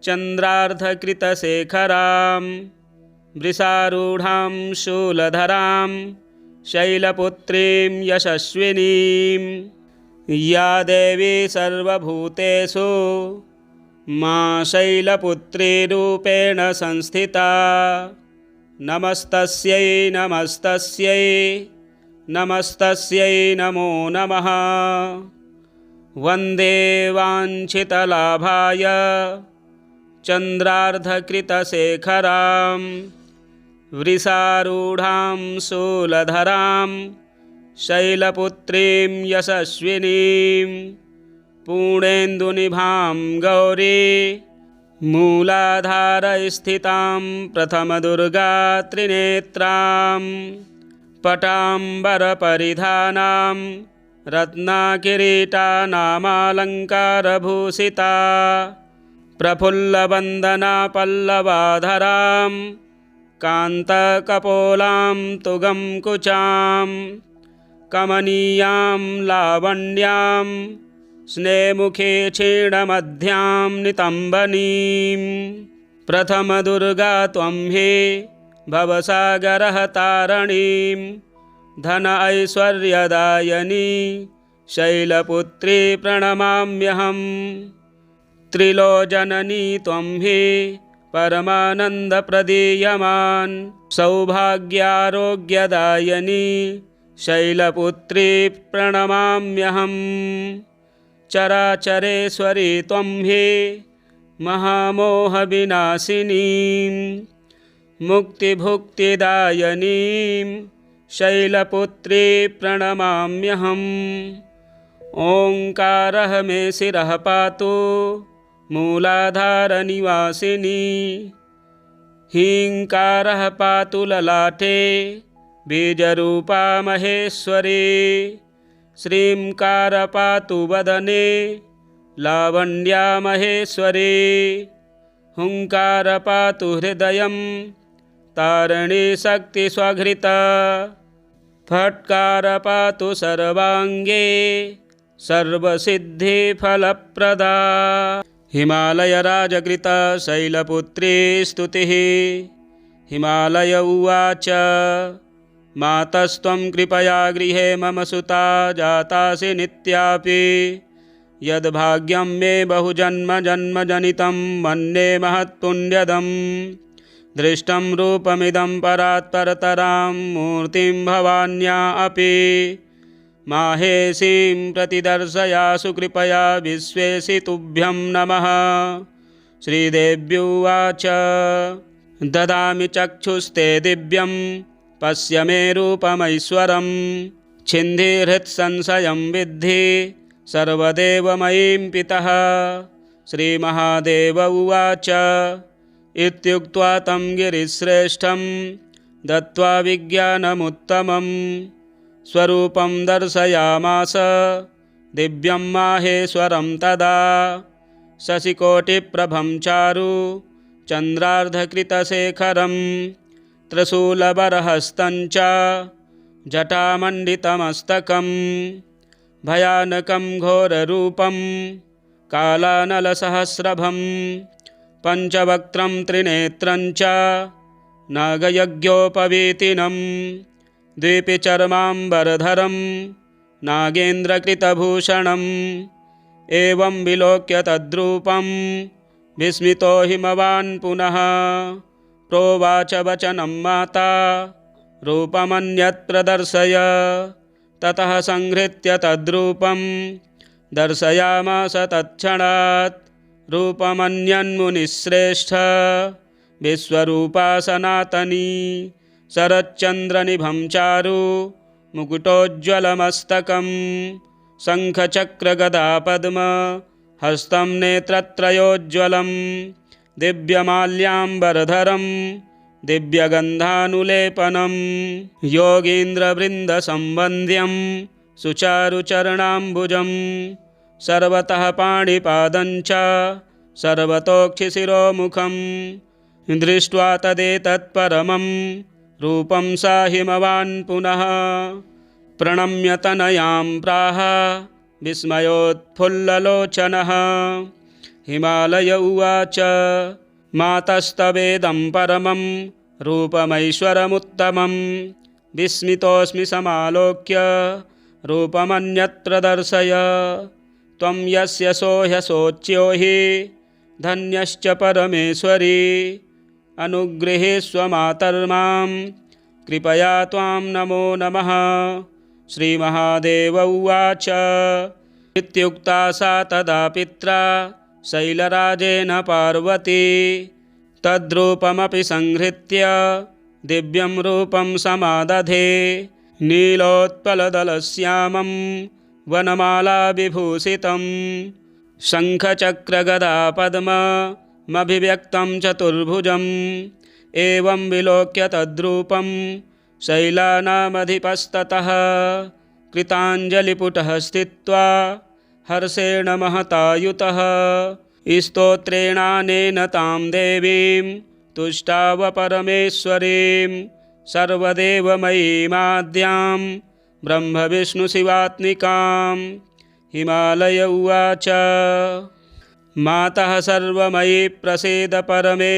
चन्द्रार्धकृतशेखरां वृषारूढां शूलधरां शैलपुत्रीं यशस्विनीं या देवी सर्वभूतेषु मा शैलपुत्रीरूपेण संस्थिता नमस्तस्यै नमस्तस्यै नमस्तस्यै नमो नमः वन्दे वाञ्छितलाभाय चन्द्रार्धकृतशेखरां वृषारूढां शूलधरां शैलपुत्रीं यशस्विनीं पूर्णेन्दुनिभां गौरी मूलाधारस्थितां प्रथमदुर्गा त्रिनेत्रां पटाम्बरपरिधानां रत्नाकिरीटानामालङ्कारभूषिता प्रफुल्लवन्दना पल्लवाधरां कान्तकपोलां तुगं कुचां कमनीयां लावण्यां स्नेमुखे क्षीणमध्यां नितम्बनीं प्रथमदुर्गा त्वं हे भवसागरः तारणीं धन ऐश्वर्यदायिनी शैलपुत्री प्रणमाम्यहम् त्रिलोचननी त्वं हि परमानन्दप्रदीयमान् सौभाग्यारोग्यदायिनी शैलपुत्री प्रणमाम्यहम् चराचरेश्वरी त्वं हि महामोहविनाशिनी मुक्तिभुक्तिदायिनीं शैलपुत्री प्रणमाम्यहम् ओंकारः मे शिरः पातु मूलाधारनिवासिनी हीङ्कारः पातु ललाटे बीजरूपा महेश्वरी श्रींकार पातु वदने लावण्या महेश्वरी हुंकार पातु हृदयं तारिणी शक्तिस्वघृता फट्कार पातु सर्वांगे सर्वसिद्धिफलप्रदा हिमालयराजकृता शैलपुत्री स्तुतिः हिमालय उवाच मातस्त्वं कृपया गृहे मम सुता जातासि नित्यापि यद्भाग्यं मे बहुजन्मजन्मजनितं मन्ये महत्पुण्यदम् दृष्टं रूपमिदं परात्परतरां मूर्तिं भवान्या अपि माहेशीं प्रतिदर्शयासु कृपया विश्वेशि तुभ्यं नमः। श्रीदेव्युवाच ददामि चक्षुस्ते दिव्यं पश्य मे रूपमैश्वरं छिन्धिहृत्संशयं विद्धि सर्वदेवमयीं पितः। श्रीमहादेव उवाच इत्युक्त्वा तं गिरिश्रेष्ठं दत्त्वा विज्ञानमुत्तमं स्वरूपं दर्शयामास दिव्यं माहेश्वरं तदा शशिकोटिप्रभं चारु चन्द्रार्धकृतशेखरं त्रिशूलबरहस्तं च जटामण्डितमस्तकं भयानकं घोररूपं कालानलसहस्रभं पंचवक्त्रं त्रिनेत्रं च नागयज्ञोपवीतिनं द्विपिचर्माम्बरधरं नागेन्द्रकृतभूषणम् एवं विलोक्य तद्रूपं विस्मितो हिमवान् पुनः प्रोवाच वचनं माता रूपमन्यत् प्रदर्शय। ततः संहृत्य तद्रूपं दर्शयामास तत्क्षणात् रूपमन्यन्मुनिश्रेष्ठ विश्वरूपा सनातनी शरच्चन्द्रनिभं चारु मुकुटोज्ज्वलमस्तकं शङ्खचक्रगदापद्म हस्तं नेत्रत्रयोज्ज्वलं दिव्यमाल्याम्बरधरं दिव्यगन्धानुलेपनं योगीन्द्रवृन्दसंवन्द्यं सुचारुचरणाम्बुजं सर्वतः पाणिपादं च सर्वतोक्षिशिरोमुखं दृष्ट्वा तदेतत्परमं रूपं सा हिमवान् पुनः प्रणम्य तनयां प्राह विस्मयोत्फुल्ललोचनः। हिमालय उवाच मातस्तवेदं परमं रूपमैश्वरमुत्तमं विस्मितोऽस्मि समालोक्य रूपमन्यत्र दर्शय। त्वं यस्य सोह्यशोच्यो हि धन्यश्च परमेश्वरी अनुगृहीष्व मातर्मां कृपया त्वां नमो नमः। श्रीमहादेव उवाच इत्युक्ता सा तदा पित्रा शैलराजेन पार्वती तद्रूपमपि संहृत्य दिव्यं रूपं समादधे नीलोत्पलदलश्यामं वनमालाविभूषितं शङ्खचक्रगदापद्ममभिव्यक्तं चतुर्भुजम् एवं विलोक्य तद्रूपं शैलानामधिपस्ततः कृताञ्जलिपुटः स्थित्वा हर्षेण महतायुतः स्तोत्रेणानेन तां देवीं तुष्टाव परमेश्वरीं सर्वदेवमयीमाद्यां ब्रह्मविष्णुशिवात्मिकां। हिमालय उवाच मातः सर्वमयी प्रसीद परमे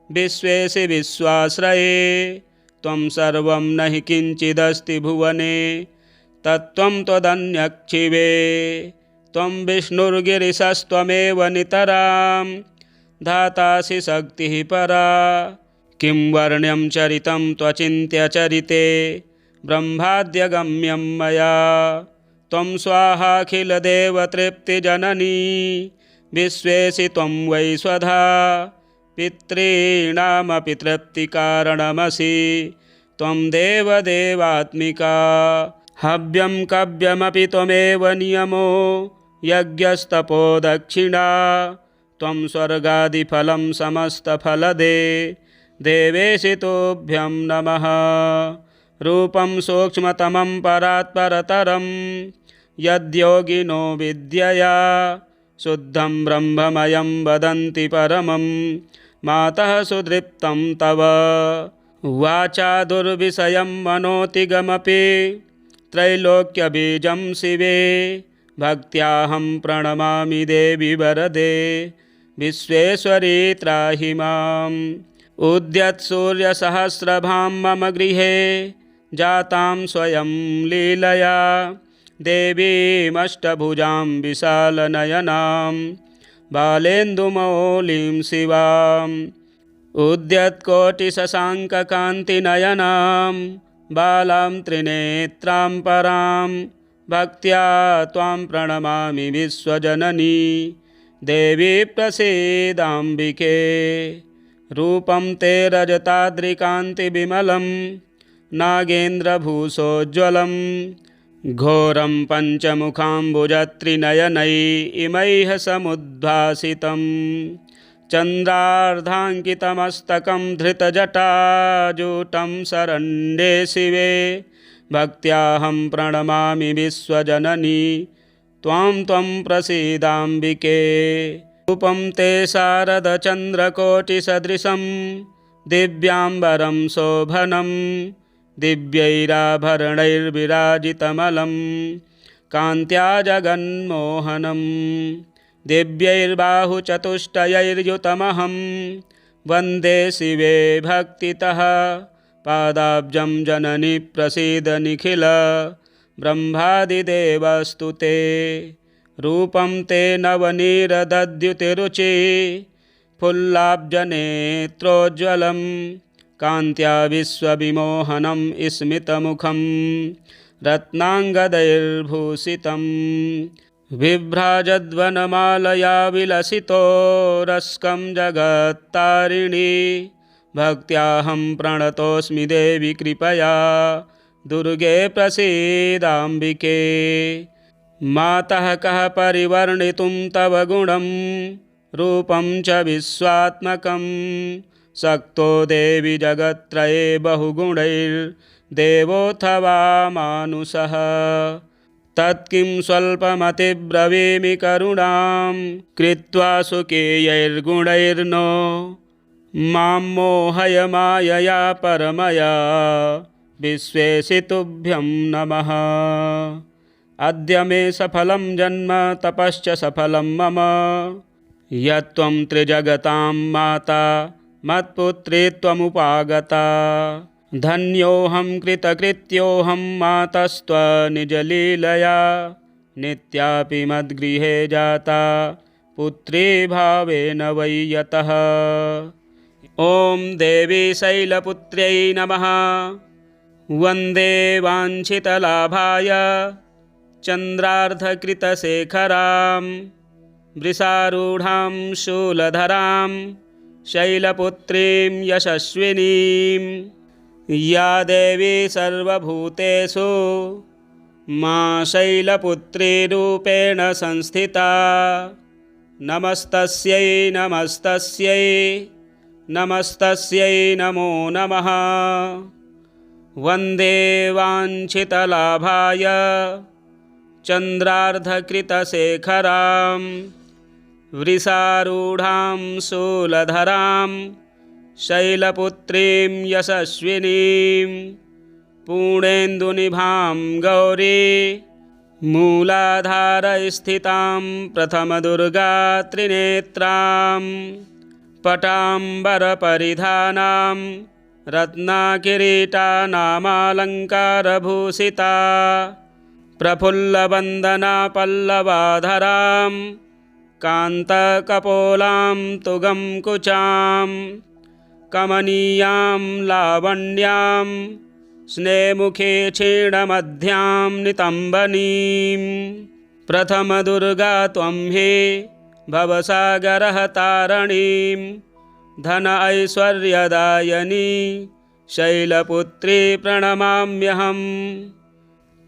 विश्वेशि विश्वाश्रये त्वं सर्वं न हि किञ्चिदस्ति भुवने तत्त्वं त्वदन्यक्षिवे त्वं विष्णुर्गिरिशस्त्वमेव नितरां धातासि शक्तिः परा किं वर्ण्यं चरितं त्वचिन्त्य चरिते ब्रह्माद्यगम्यं मया त्वं स्वाहाखिलदेवतृप्तिजननी विश्वेशि त्वं वै स्वधा पितॄणामपि तृप्तिकारणमसि त्वं देवदेवात्मिका हव्यं कव्यमपि त्वमेव नियमो यज्ञस्तपो दक्षिणा त्वं स्वर्गादिफलं समस्तफलदे देवेशि तुभ्यं नमः। रूपं सूक्ष्मतमं परात्परतरं यद्योगिनो विद्यया शुद्धं ब्रह्ममयं वदन्ति परमं मातः सुदृप्तं तव वाचा दुर्विषयं मनोतिगमपि त्रैलोक्यबीजं शिवे भक्त्याहं प्रणमामि देवि वरदे विश्वेश्वरी त्राहि माम्। उद्यत्सूर्यसहस्रभां मम गृहे जातां स्वयं लीलया देवीमष्टभुजां विशालनयनां बालेन्दुमौलिं शिवाम्। उद्यत्कोटिशशाङ्ककान्तिनयनां बालां त्रिनेत्रां परां भक्त्या त्वां प्रणमामि विश्वजननी देवी प्रसीदाम्बिके। रूपं ते रजताद्रिकान्तिविमलं नागेन्द्रभूषोज्ज्वलं घोरं पञ्चमुखाम्बुजत्रिनयनै इमैः समुद्भासितं चन्द्रार्धाङ्कितमस्तकं धृतजटाजूटं शरण्ये शिवे भक्त्याहं प्रणमामि विश्वजननी त्वां प्रसीदाम्बिके। रूपं ते शारदचन्द्रकोटिसदृशं दिव्याम्बरं शोभनं दिव्यैराभरणैर्विराजितमलं कान्त्या जगन्मोहनं दिव्यैर्बाहुचतुष्टयैर्युतमहं वन्दे शिवे भक्तितः पादाब्जं जननि प्रसीद निखिल ब्रह्मादिदेवस्तु ते। रूपं ते नवनीरदद्युतिरुचि फुल्लाब्जनेत्रोज्ज्वलं कान्त्या विश्वविमोहनं स्मितमुखं रत्नाङ्गदैर्भूषितं बिभ्राजद्वनमालया विलसितो रस्कं जगत्तारिणी भक्त्याहं प्रणतोऽस्मि देवि कृपया दुर्गे प्रसीदाम्बिके। मातः कः परिवर्णितुं तव गुणं रूपं च विश्वात्मकं शक्तो देवि जगत्त्रये बहुगुणैर्देवोऽथवा मानुषः तत्किं स्वल्पमतिब्रवीमि करुणां कृत्वा सुकेयैर्गुणैर्नो मां मोहय मायया परमया विश्वेशि तुभ्यं नमः। अद्य मे सफलं जन्म तपश्च सफलं मम यत्त्वं त्रिजगतां माता मत्पुत्री त्वमुपागता धन्योऽहं कृतकृत्योऽहं मातस्त्वनिजलीलया नित्यापि मद्गृहे जाता पुत्री भावेन वै यतः। ॐ देवी शैलपुत्र्यै नमः। वन्दे वाञ्छितलाभाय चन्द्रार्धकृतशेखरां वृषारूढां शूलधरां शैलपुत्रीं यशस्विनीं या देवी सर्वभूतेषु मा शैलपुत्रीरूपेण संस्थिता नमस्तस्यै नमस्तस्यै नमस्तस्यै नमो नमः। वन्दे वाञ्छितलाभाय चन्द्रार्धकृतशेखरां वृषारूढां शूलधरां शैलपुत्रीं यशस्विनीं पूर्णेन्दुनिभां गौरी मूलाधारस्थितां प्रथमदुर्गा त्रिनेत्रां पटाम्बरपरिधानां रत्नाकिरीटानामालङ्कारभूषिता प्रफुल्लवन्दना पल्लवाधरां कान्तकपोलां तुगं कुचां कमनीयां लावण्यां स्नेमुखे क्षीणमध्यां नितम्बनीं प्रथमदुर्गा त्वं हि भवसागरः तारणीं धन ऐश्वर्यदायिनी शैलपुत्री प्रणमाम्यहं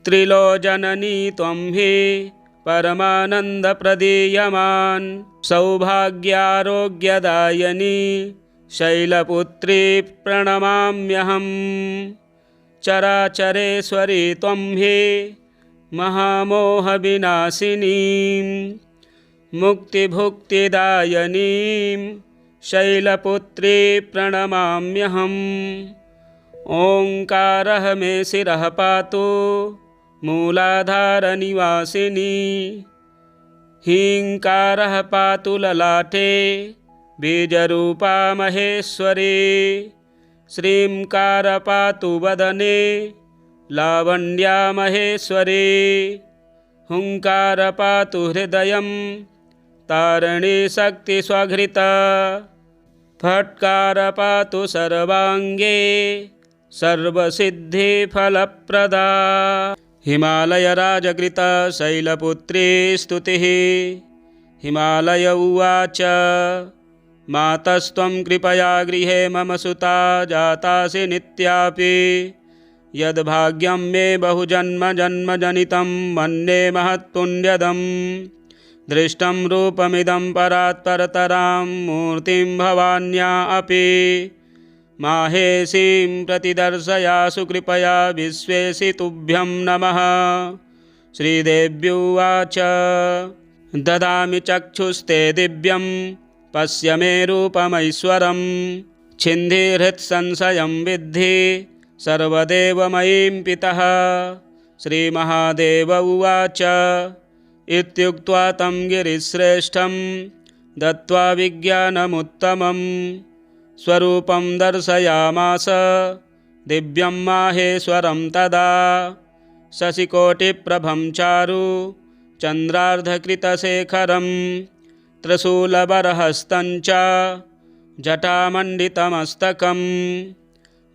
त्रिलोचननी त्वं हि परमानन्दप्रदीयमान् सौभाग्यारोग्यदायिनी शैलपुत्री प्रणमाम्यहं चराचरेश्वरी त्वं हि महामोहविनाशिनीं मुक्तिभुक्तिदायिनीं शैलपुत्री प्रणमाम्यहम् ओंकारः मे शिरः पातु मूलाधारनिवासिनी हीङ्कारः पातु ललाटे बीजरूपा महेश्वरी श्रींकार पातु वदने लावण्या महेश्वरी हुंकार पातु हृदयं तारिणी शक्तिस्वघृता फट्कार पातु सर्वांगे सर्वसिद्धिफलप्रदा हिमालयराजकृता शैलपुत्री स्तुतिः हिमालय उवाच मातस्त्वं कृपया गृहे मम सुता जातासि नित्यापि यद्भाग्यं मे बहुजन्मजन्मजनितं मन्ये महत्पुण्यदं दृष्टं रूपमिदं परात्परतरां मूर्तिं भवान्या अपि माहेशीं प्रतिदर्शयासु कृपया विश्वेशि तुभ्यं नमः। श्रीदेव्युवाच ददामि चक्षुस्ते दिव्यं पश्य मे रूपमैश्वरं छिन्धिहृत्संशयं विद्धि सर्वदेवमयीं पितः। श्रीमहादेव उवाच इत्युक्त्वा तं गिरिश्रेष्ठं दत्त्वा विज्ञानमुत्तमं स्वरूपं दर्शयामास दिव्यं माहेश्वरं तदा शशिकोटिप्रभं चारु चन्द्रार्धकृतशेखरं त्रिशूलबरहस्तं च जटामण्डितमस्तकं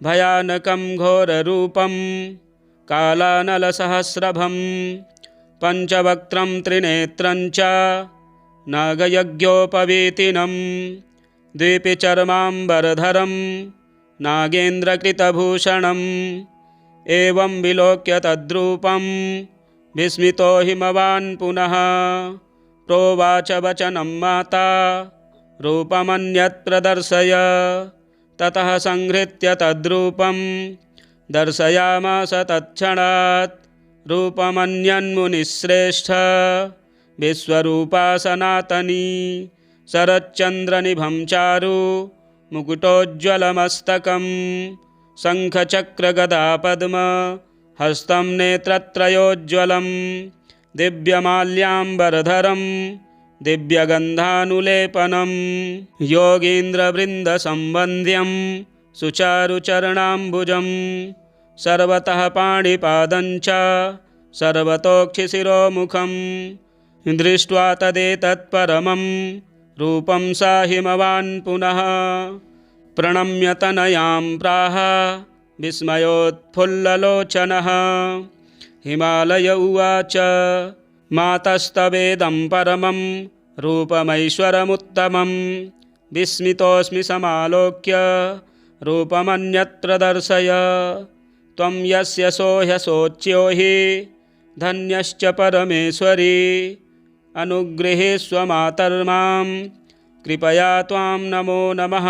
भयानकं घोररूपं कालानलसहस्रभं पञ्चवक्त्रं त्रिनेत्रं च नागयज्ञोपवीतिनं द्विपिचर्माम्बरधरं नागेन्द्रकृतभूषणम् एवं विलोक्य तद्रूपं विस्मितो हिमवान् पुनः प्रोवाच वचनं माता रूपमन्यत् प्रदर्शय। ततः संहृत्य तद्रूपं दर्शयामास तत्क्षणात् रूपमन्यन्मुनिश्रेष्ठ विश्वरूपा सनातनी शरच्चन्द्रनिभं चारु मुकुटोज्ज्वलमस्तकं शङ्खचक्रगदापद्म हस्तं नेत्रत्रयोज्ज्वलं दिव्यमाल्याम्बरधरं दिव्यगन्धानुलेपनं योगीन्द्रवृन्दसम्बन्ध्यं सुचारुचरणाम्बुजं सर्वतः पाणिपादं च सर्वतोक्षिशिरोमुखं दृष्ट्वा तदेतत्परमं रूपं सा हिमवान् पुनः प्रणम्य तनयां प्राह विस्मयोत्फुल्ललोचनः। हिमालय उवाच मातस्तवेदं परमं रूपमैश्वरमुत्तमं विस्मितोऽस्मि समालोक्य रूपमन्यत्र दर्शय। त्वं यस्य सोह्यशोच्यो हि धन्यश्च परमेश्वरी अनुगृहीष्व मातर्मां कृपया त्वां नमो नमः।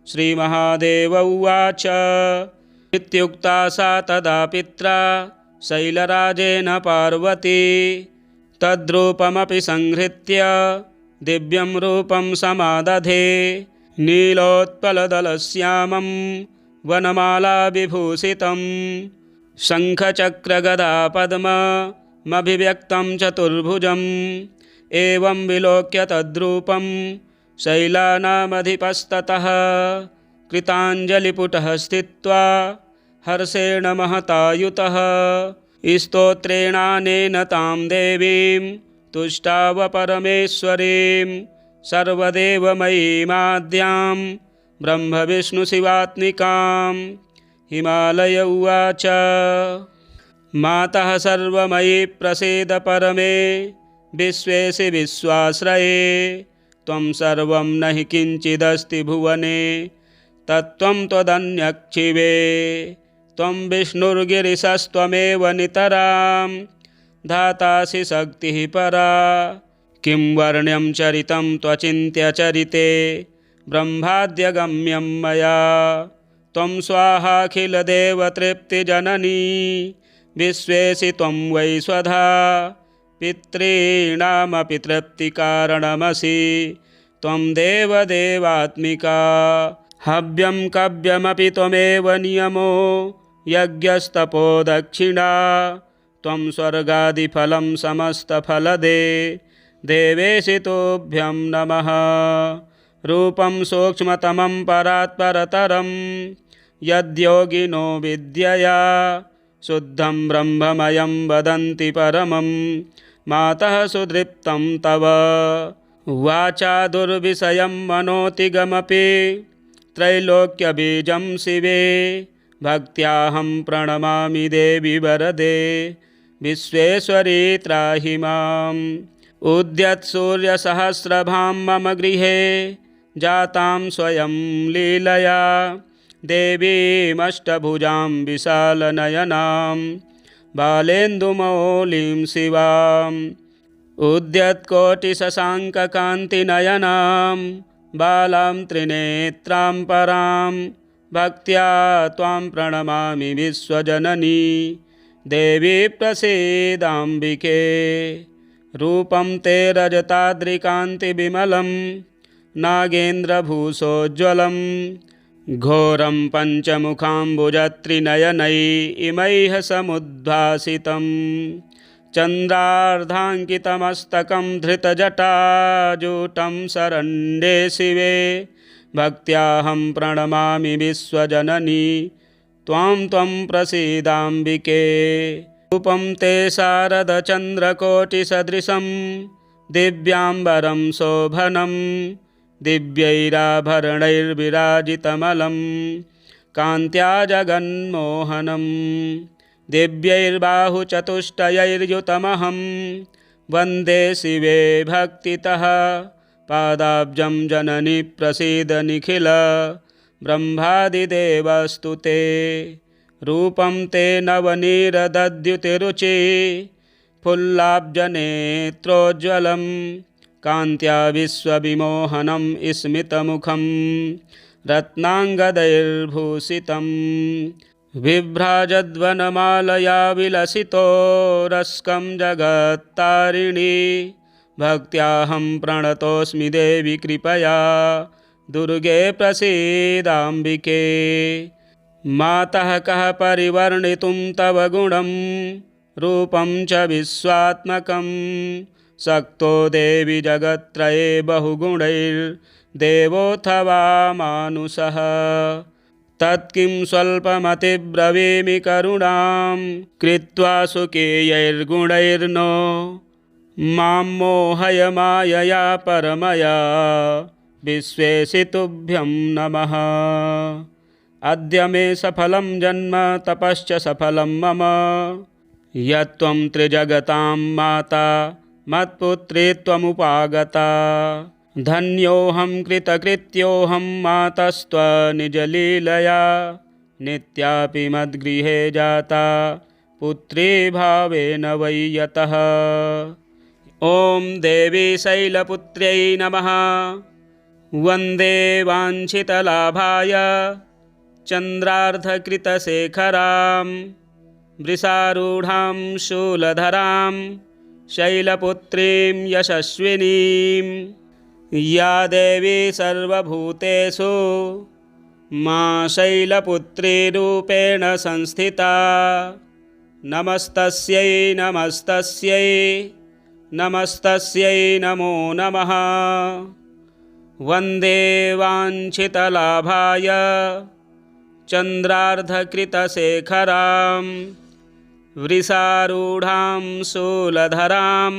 श्रीमहादेव उवाच इत्युक्ता सा तदा पित्रा शैलराजेन पार्वती तद्रूपमपि संहृत्य दिव्यं रूपं समादधे नीलोत्पलदलश्यामं वनमालाविभूषितं शङ्खचक्रगदापद्ममभिव्यक्तं चतुर्भुजम् एवं विलोक्य तद्रूपं शैलानामधिपस्ततः कृताञ्जलिपुटः स्थित्वा हर्षेण महतायुतः स्तोत्रेणानेन तां देवीं तुष्टाव परमेश्वरीं सर्वदेवमयीमाद्यां ब्रह्मविष्णुशिवात्मिकां। हिमालय उवाच मातः सर्वमयी प्रसीद परमे विश्वेशि विश्वाश्रये त्वं सर्वं न हि किञ्चिदस्ति भुवने तत्त्वं त्वदन्यक्षिवे त्वं विष्णुर्गिरिशस्त्वमेव नितरां धातासि शक्तिः परा किं वर्ण्यं चरितं त्वचिन्त्यचरिते ब्रह्माद्यगम्यं मया त्वं स्वाहाखिलदेवतृप्तिजननी विश्वेशि त्वं वै स्वधा पितॄणामपि तृप्तिकारणमसि त्वं देवदेवात्मिका हव्यं कव्यमपि त्वमेव नियमो यज्ञस्तपो दक्षिणा त्वं स्वर्गादिफलं समस्तफलदे देवेशि तुभ्यं नमः रूपं सूक्ष्मतमं परात्परतरं यद्योगिनो विद्यया शुद्धं ब्रह्ममयं वदन्ति परमं मातः सुदृप्तं तव वाचा दुर्विषयं मनोतिगमपि त्रैलोक्यबीजं शिवे भक्त्याहं प्रणमामि देवि वरदे विश्वेश्वरी त्राहि माम् उद्यत्सूर्यसहस्रभां मम गृहे जातां स्वयं लीलया देवीमष्टभुजां विशालनयनां बालेन्दुमौलिं शिवाम् उद्यत्कोटिशशाङ्ककान्तिनयनां बालां त्रिनेत्रां परां भक्त्या त्वां प्रणमामि विश्वजननी देवी प्रसीदाम्बिके रूपं ते रजताद्रिकान्तिविमलं नागेन्द्रभूषोज्ज्वलं घोरं पञ्चमुखाम्बुजत्रिनयनै इमैः समुद्भासितं चन्द्रार्धाङ्कितमस्तकं धृतजटाजूटं शरण्ये शिवे भक्त्याहं प्रणमामि विश्वजननी त्वां प्रसीदाम्बिके रूपं ते शारदचन्द्रकोटिसदृशं दिव्याम्बरं शोभनं दिव्यैराभरणैर्विराजितमलं कान्त्या जगन्मोहनं दिव्यैर्बाहुचतुष्टयैर्युतमहं वन्दे शिवे भक्तितः पादाब्जं जननि प्रसीद निखिल ब्रह्मादिदेवस्तु ते रूपं ते नवनीरदद्युतिरुचि फुल्लाब्जनेत्रोज्ज्वलं कान्त्या विश्वविमोहनं स्मितमुखं रत्नाङ्गदैर्भूषितं बिभ्राजद्वनमालया विलसितो रस्कं जगत्तारिणी भक्त्याहं प्रणतोऽस्मि देवि कृपया दुर्गे प्रसीदाम्बिके मातः कः परिवर्णितुं तव गुणं रूपं च विश्वात्मकं शक्तो देवि जगत्त्रये बहुगुणैर्देवोऽथवा मानुषः तत्किं स्वल्पमतिब्रवीमि करुणां कृत्वा सुकेयैर्गुणैर्नो मां मोहय मायया परमया विश्वेशि तुभ्यं नमः अद्य मे सफलं जन्म तपश्च सफलं मम यत्त्वं त्रिजगतां माता मत्पुत्री त्वमुपागता धन्योऽहं कृतकृत्योऽहं मातस्त्वनिजलीलया नित्यापि मद्गृहे जाता पुत्री भावेन वै यतः ॐ देवी शैलपुत्र्यै नमः वन्दे वाञ्छितलाभाय चन्द्रार्धकृतशेखरां वृषारूढां शूलधरां शैलपुत्रीं यशस्विनीं या देवी सर्वभूतेषु मां शैलपुत्रीरूपेण संस्थिता। नमस्तस्यै नमस्तस्यै नमस्तस्यै नमो नमः। वन्दे वाञ्छितलाभाय चन्द्रार्धकृतशेखरां वृषारूढां शूलधरां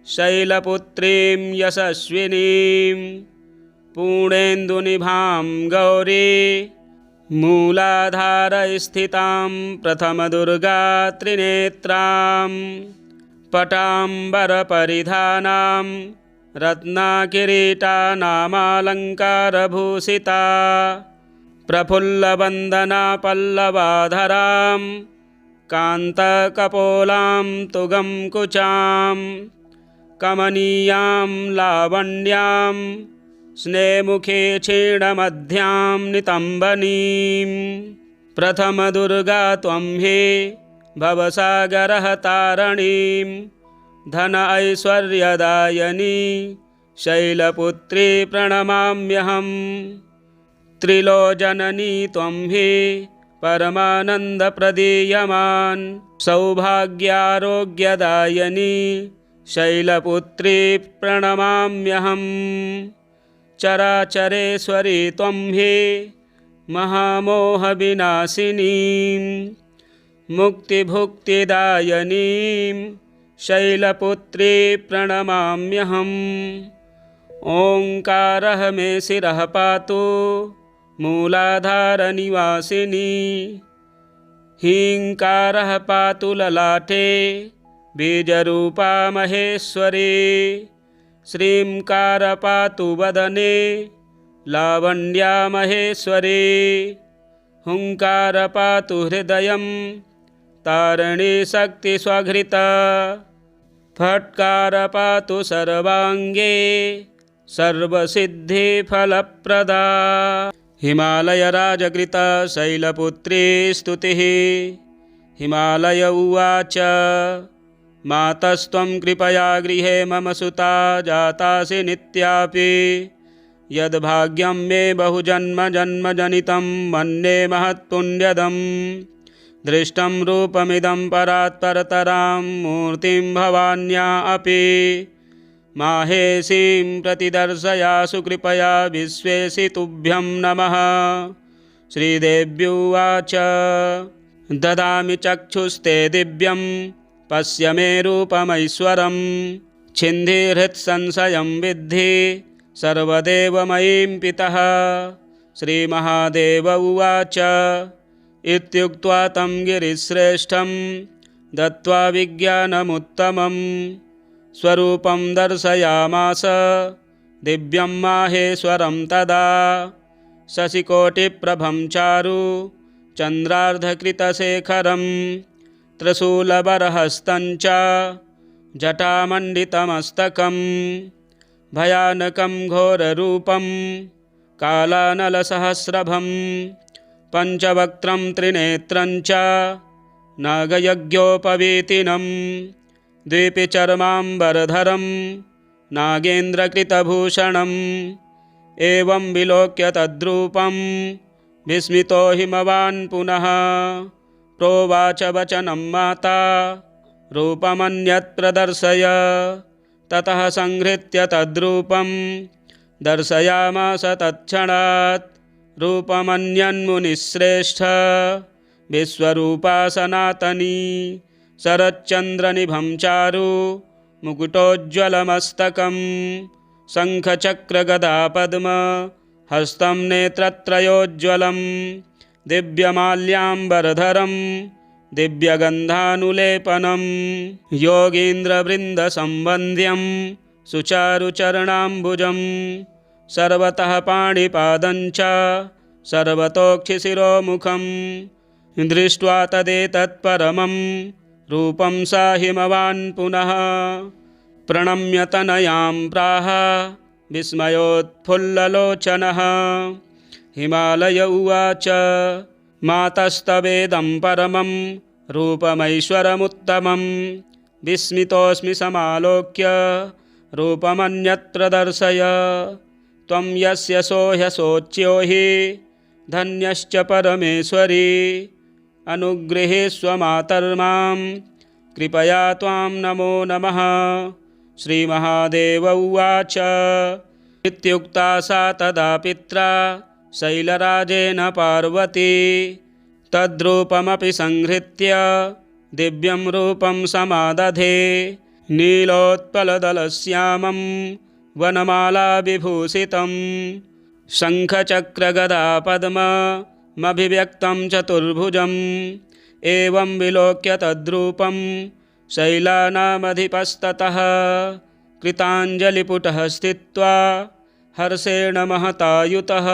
शैलपुत्रीं यशस्विनीं पूर्णेन्दुनिभां गौरी मूलाधारस्थितां प्रथमदुर्गा त्रिनेत्रां पटाम्बरपरिधानां रत्नाकिरीटानामालङ्कारभूषिता प्रफुल्लवन्दना पल्लवाधरां कान्तकपोलां तुगं कुचां कमनीयां लावण्यां स्नेमुखे क्षीणमध्यां नितम्बनीं प्रथमदुर्गा त्वं हि भवसागरः तारणीं धन ऐश्वर्यदायिनी शैलपुत्री प्रणमाम्यहम्। त्रिलोचननी त्वं हि परमानन्दप्रदीयमान् सौभाग्यारोग्यदायिनी शैलपुत्री प्रणमाम्यहम्। चराचरेश्वरी त्वं हि महामोहविनाशिनीं मुक्तिभुक्तिदायिनीं शैलपुत्री प्रणमाम्यहम्। ओंकारः मे शिरः पातु मूलाधारनिवासिनी हीङ्कारः पातु ललाटे बीजरूपा महेश्वरी श्रींकार पातु वदने लावण्या महेश्वरी हुंकार पातु हृदयं तारिणी शक्तिस्वघृता फट्कार पातु सर्वांगे सर्वसिद्धिफलप्रदा। हिमालयराजकृता शैलपुत्री स्तुतिः। हिमालय उवाच मातस्त्वं कृपया गृहे मम सुता जातासि नित्यापि यद्भाग्यं मे बहुजन्मजन्मजनितं मन्ये महत्पुण्यदं दृष्टं रूपमिदं परात्परतरां मूर्तिं भवान्या अपि माहेशीं प्रतिदर्शयासु कृपया विश्वेशि तुभ्यं नमः। श्रीदेव्युवाच ददामि चक्षुस्ते दिव्यं पश्य मे रूपमैश्वरं छिन्धिहृत्संशयं विद्धि सर्वदेवमयीं पितः। श्रीमहादेव उवाच इत्युक्त्वा तं गिरिश्रेष्ठं दत्त्वा विज्ञानमुत्तमं स्वरूपं दर्शयामास दिव्यं माहेश्वरं तदा। शशिकोटिप्रभं चारु चन्द्रार्धकृतशेखरं त्रिशूलबरहस्तं च जटामण्डितमस्तकं भयानकं घोररूपं कालानलसहस्रभं पञ्चवक्त्रं त्रिनेत्रं च नागयज्ञोपवीतिनं द्विपिचर्माम्बरधरं नागेन्द्रकृतभूषणम् एवं विलोक्य तद्रूपं विस्मितो हिमवान् पुनः प्रोवाच वचनं माता रूपमन्यत् प्रदर्शय। ततः संहृत्य तद्रूपं दर्शयामास तत्क्षणात् रूपमन्यन्मुनिश्रेष्ठ विश्वरूपा सनातनी शरच्चन्द्रनिभं चारु मुकुटोज्ज्वलमस्तकं शङ्खचक्रगदापद्म हस्तं नेत्रत्रयोज्ज्वलं दिव्यमाल्याम्बरधरं दिव्यगन्धानुलेपनं योगीन्द्रवृन्दसम्बन्ध्यं सुचारुचरणाम्बुजं सर्वतः पाणिपादं च सर्वतोक्षिशिरोमुखं दृष्ट्वा तदेतत्परमं रूपं सा हिमवान् पुनः प्रणम्य तनयां प्राह विस्मयोत्फुल्ललोचनः हिमालय उवाच मातस्तवेदं परमं रूपमैश्वरमुत्तमं विस्मितोऽस्मि समालोक्य रूपमन्यत्र दर्शय। त्वं यस्य सोह्यशोच्यो हि धन्यश्च परमेश्वरी अनुगृहीष्व मातर्मां कृपया त्वां नमो नमः। श्रीमहादेव उवाच इत्युक्ता सा तदा पित्रा शैलराजेन पार्वती तद्रूपमपि संहृत्य दिव्यं रूपं समादधे। नीलोत्पलदलश्यामं वनमालाविभूषितं शङ्खचक्रगदापद्ममभिव्यक्तं चतुर्भुजम्। एवं विलोक्य तद्रूपं शैलानामधिपस्ततः कृताञ्जलिपुटः स्थित्वा हर्षेण महतायुतः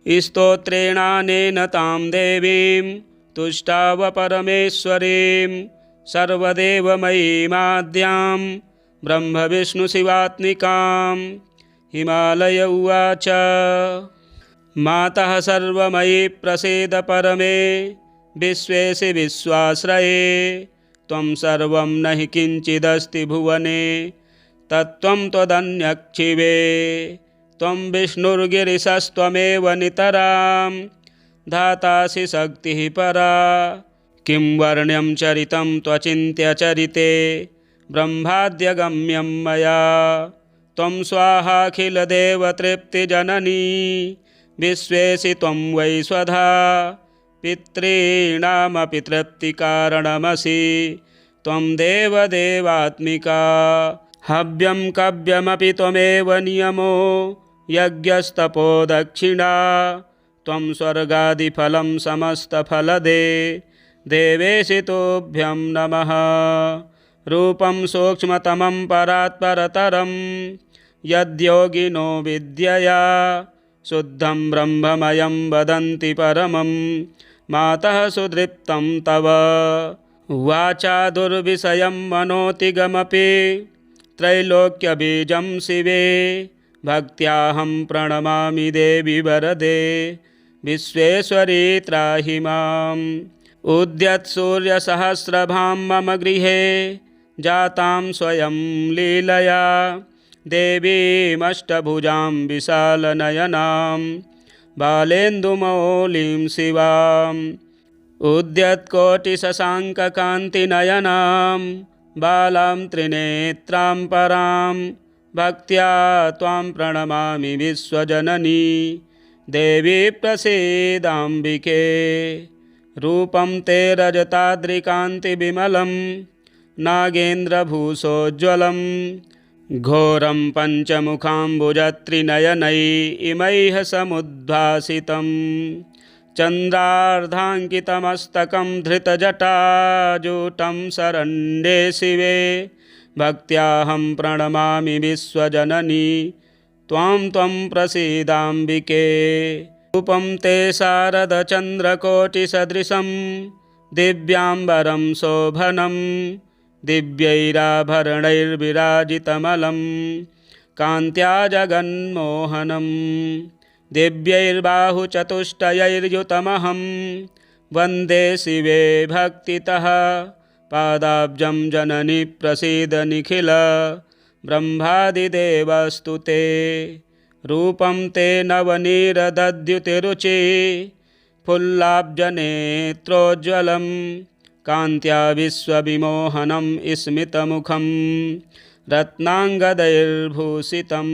स्तोत्रेणानेन तां देवीं तुष्टाव परमेश्वरीं सर्वदेवमयीमाद्यां ब्रह्मविष्णुशिवात्मिकां। हिमालय उवाच मातः सर्वमयी प्रसीद परमे विश्वेशि विश्वाश्रये। त्वं सर्वं न हि किञ्चिदस्ति भुवने तत्त्वं त्वदन्यक्षिवे। त्वं विष्णुर्गिरिशस्त्वमेव नितरां धातासि शक्तिः परा। किं वर्ण्यं चरितं त्वचिन्त्यचरिते ब्रह्माद्यगम्यं मया। त्वं स्वाहाखिलदेवतृप्तिजननी विश्वेशि त्वं वै स्वधा पितॄणामपि तृप्तिकारणमसि त्वं देवदेवात्मिका। हव्यं कव्यमपि त्वमेव नियमो यज्ञस्तपो दक्षिणा। त्वं स्वर्गादिफलं समस्तफलदे देवेशि तुभ्यं नमः। रूपं सूक्ष्मतमं परात्परतरं यद्योगिनो विद्यया शुद्धं ब्रह्ममयं वदन्ति परमं मातः सुदृप्तं तव। वाचा दुर्विषयं मनोतिगमपि त्रैलोक्यबीजं शिवे। भक्त्याहं प्रणमामि देवि वरदे विश्वेश्वरी त्राहि माम्। उद्यत्सूर्यसहस्रभां मम गृहे जातां स्वयं लीलया देवीमष्टभुजां विशालनयनां बालेन्दुमौलिं शिवाम्। उद्यत्कोटिशशाङ्ककान्तिनयनां बालां त्रिनेत्रां परां भक्त्या त्वां प्रणमामि विश्वजननी देवी प्रसीदाम्बिके। रूपं ते रजताद्रिकान्तिविमलं नागेन्द्रभूषोज्ज्वलं घोरं पञ्चमुखाम्बुजत्रिनयनै इमैः समुद्भासितं। चन्द्रार्धाङ्कितमस्तकं धृतजटाजूटं शरण्ये शिवे भक्त्याहं प्रणमामि विश्वजननी त्वां त्वं प्रसीदाम्बिके। रूपं ते शारदचन्द्रकोटिसदृशं दिव्याम्बरं शोभनं दिव्यैराभरणैर्विराजितमलं कान्त्या जगन्मोहनं। दिव्यैर्बाहुचतुष्टयैर्युतमहं वन्दे शिवे भक्तितः पादाब्जं जननि प्रसीद निखिल ब्रह्मादिदेवस्तु ते। रूपं ते नवनीरदद्युतिरुचि फुल्लाब्जनेत्रोज्ज्वलं कान्त्या विश्वविमोहनं स्मितमुखं रत्नाङ्गदैर्भूषितं।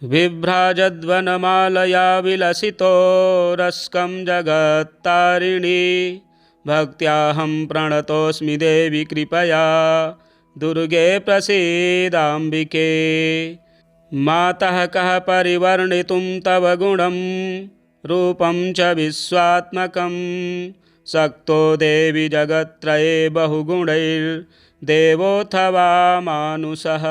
बिभ्राजद्वनमालया विलसितो रस्कं जगत्तारिणी भक्त्याहं प्रणतोऽस्मि देवि कृपया दुर्गे प्रसीदाम्बिके। मातः कः परिवर्णितुं तव गुणं रूपं च विश्वात्मकं शक्तो देवि जगत्त्रये बहुगुणैर्देवोऽथवा मानुषः।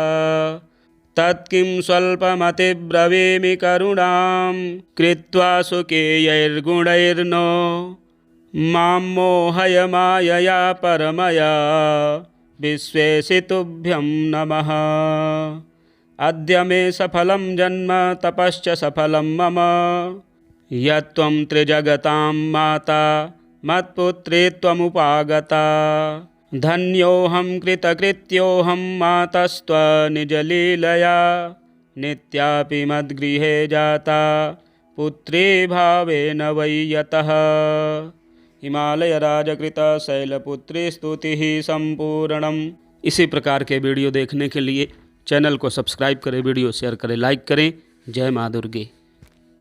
तत्किं स्वल्पमतिब्रवीमि करुणां कृत्वा सुकेयैर्गुणैर्नो मां मोहय मायया परमया विश्वेशि तुभ्यं नमः। अद्य मे सफलं जन्म तपश्च सफलं मम यत्त्वं त्रिजगतां माता मत्पुत्री त्वमुपागता। धन्योऽहं कृतकृत्योऽहं मातस्त्वनिजलीलया नित्यापि मद्गृहे जाता पुत्री भावेन वै यतः। हिमालयराजकृत शैलपुत्री स्तुतिः संपूर्णम्। इसी प्रकार के वीडियो देखने के लिए चैनल को सब्सक्राइब करें, वीडियो शेयर करें, लाइक करें। जय माँ दुर्गे।